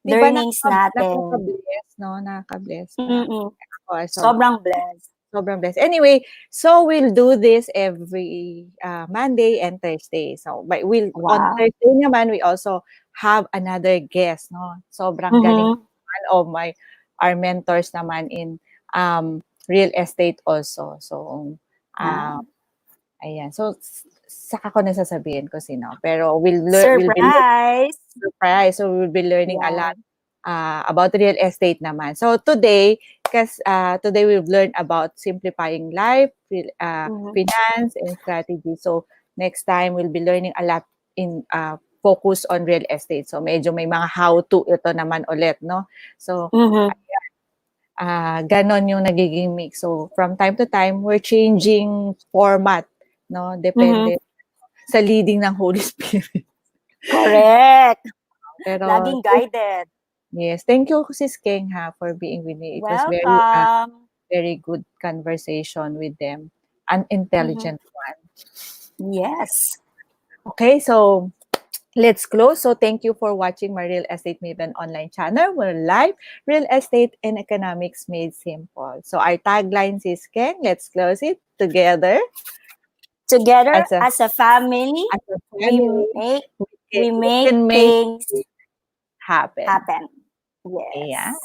Di ba learnings natin. nakaka-bless, no? Nakaka-bless. Mm-mm. Oh, Sobrang blessed. sobrang blessed. Anyway, so we'll do this every Monday and Thursday. So, but on Wow. Thursday naman, we also have another guest, no? Sobrang galing naman of our mentors naman in real estate also. So, ayan. So, saka ko na sasabihin ko sino. Pero we'll be Surprise! surprise. So, we'll be learning a Yeah. lot about real estate naman. So, today we've learned about simplifying life, finance, and strategy. So, next time, we'll be learning a lot in focus on real estate. So medyo may mga how-to ito naman ulit, no? So Mhm. ganon yung nagiging mix. So from time to time, we're changing format, no? Depende sa leading ng Holy Spirit. Correct. Pero Laging guided. yes, thank you Sis Keng ha for being with me. It was Welcome. very good conversation with them. An intelligent one. Yes. Okay, so let's close. So thank you for watching my Real Estate Maven online channel. We're live, real estate and economics made simple. So our tagline is Ken, let's close it together Together as a, as a family, as a we family. make We we make can make things it happen. happen. Yeah. Yes.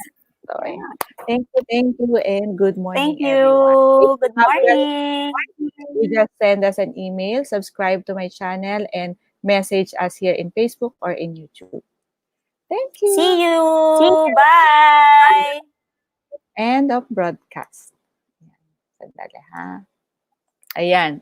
So, Yeah. thank you, and good Thank morning, everyone. If you. you Good have morning. you just send us an email, subscribe to my channel, and message us here in Facebook or in YouTube. Thank you. See you. Bye. End of broadcast. Sandali ha. Ayan.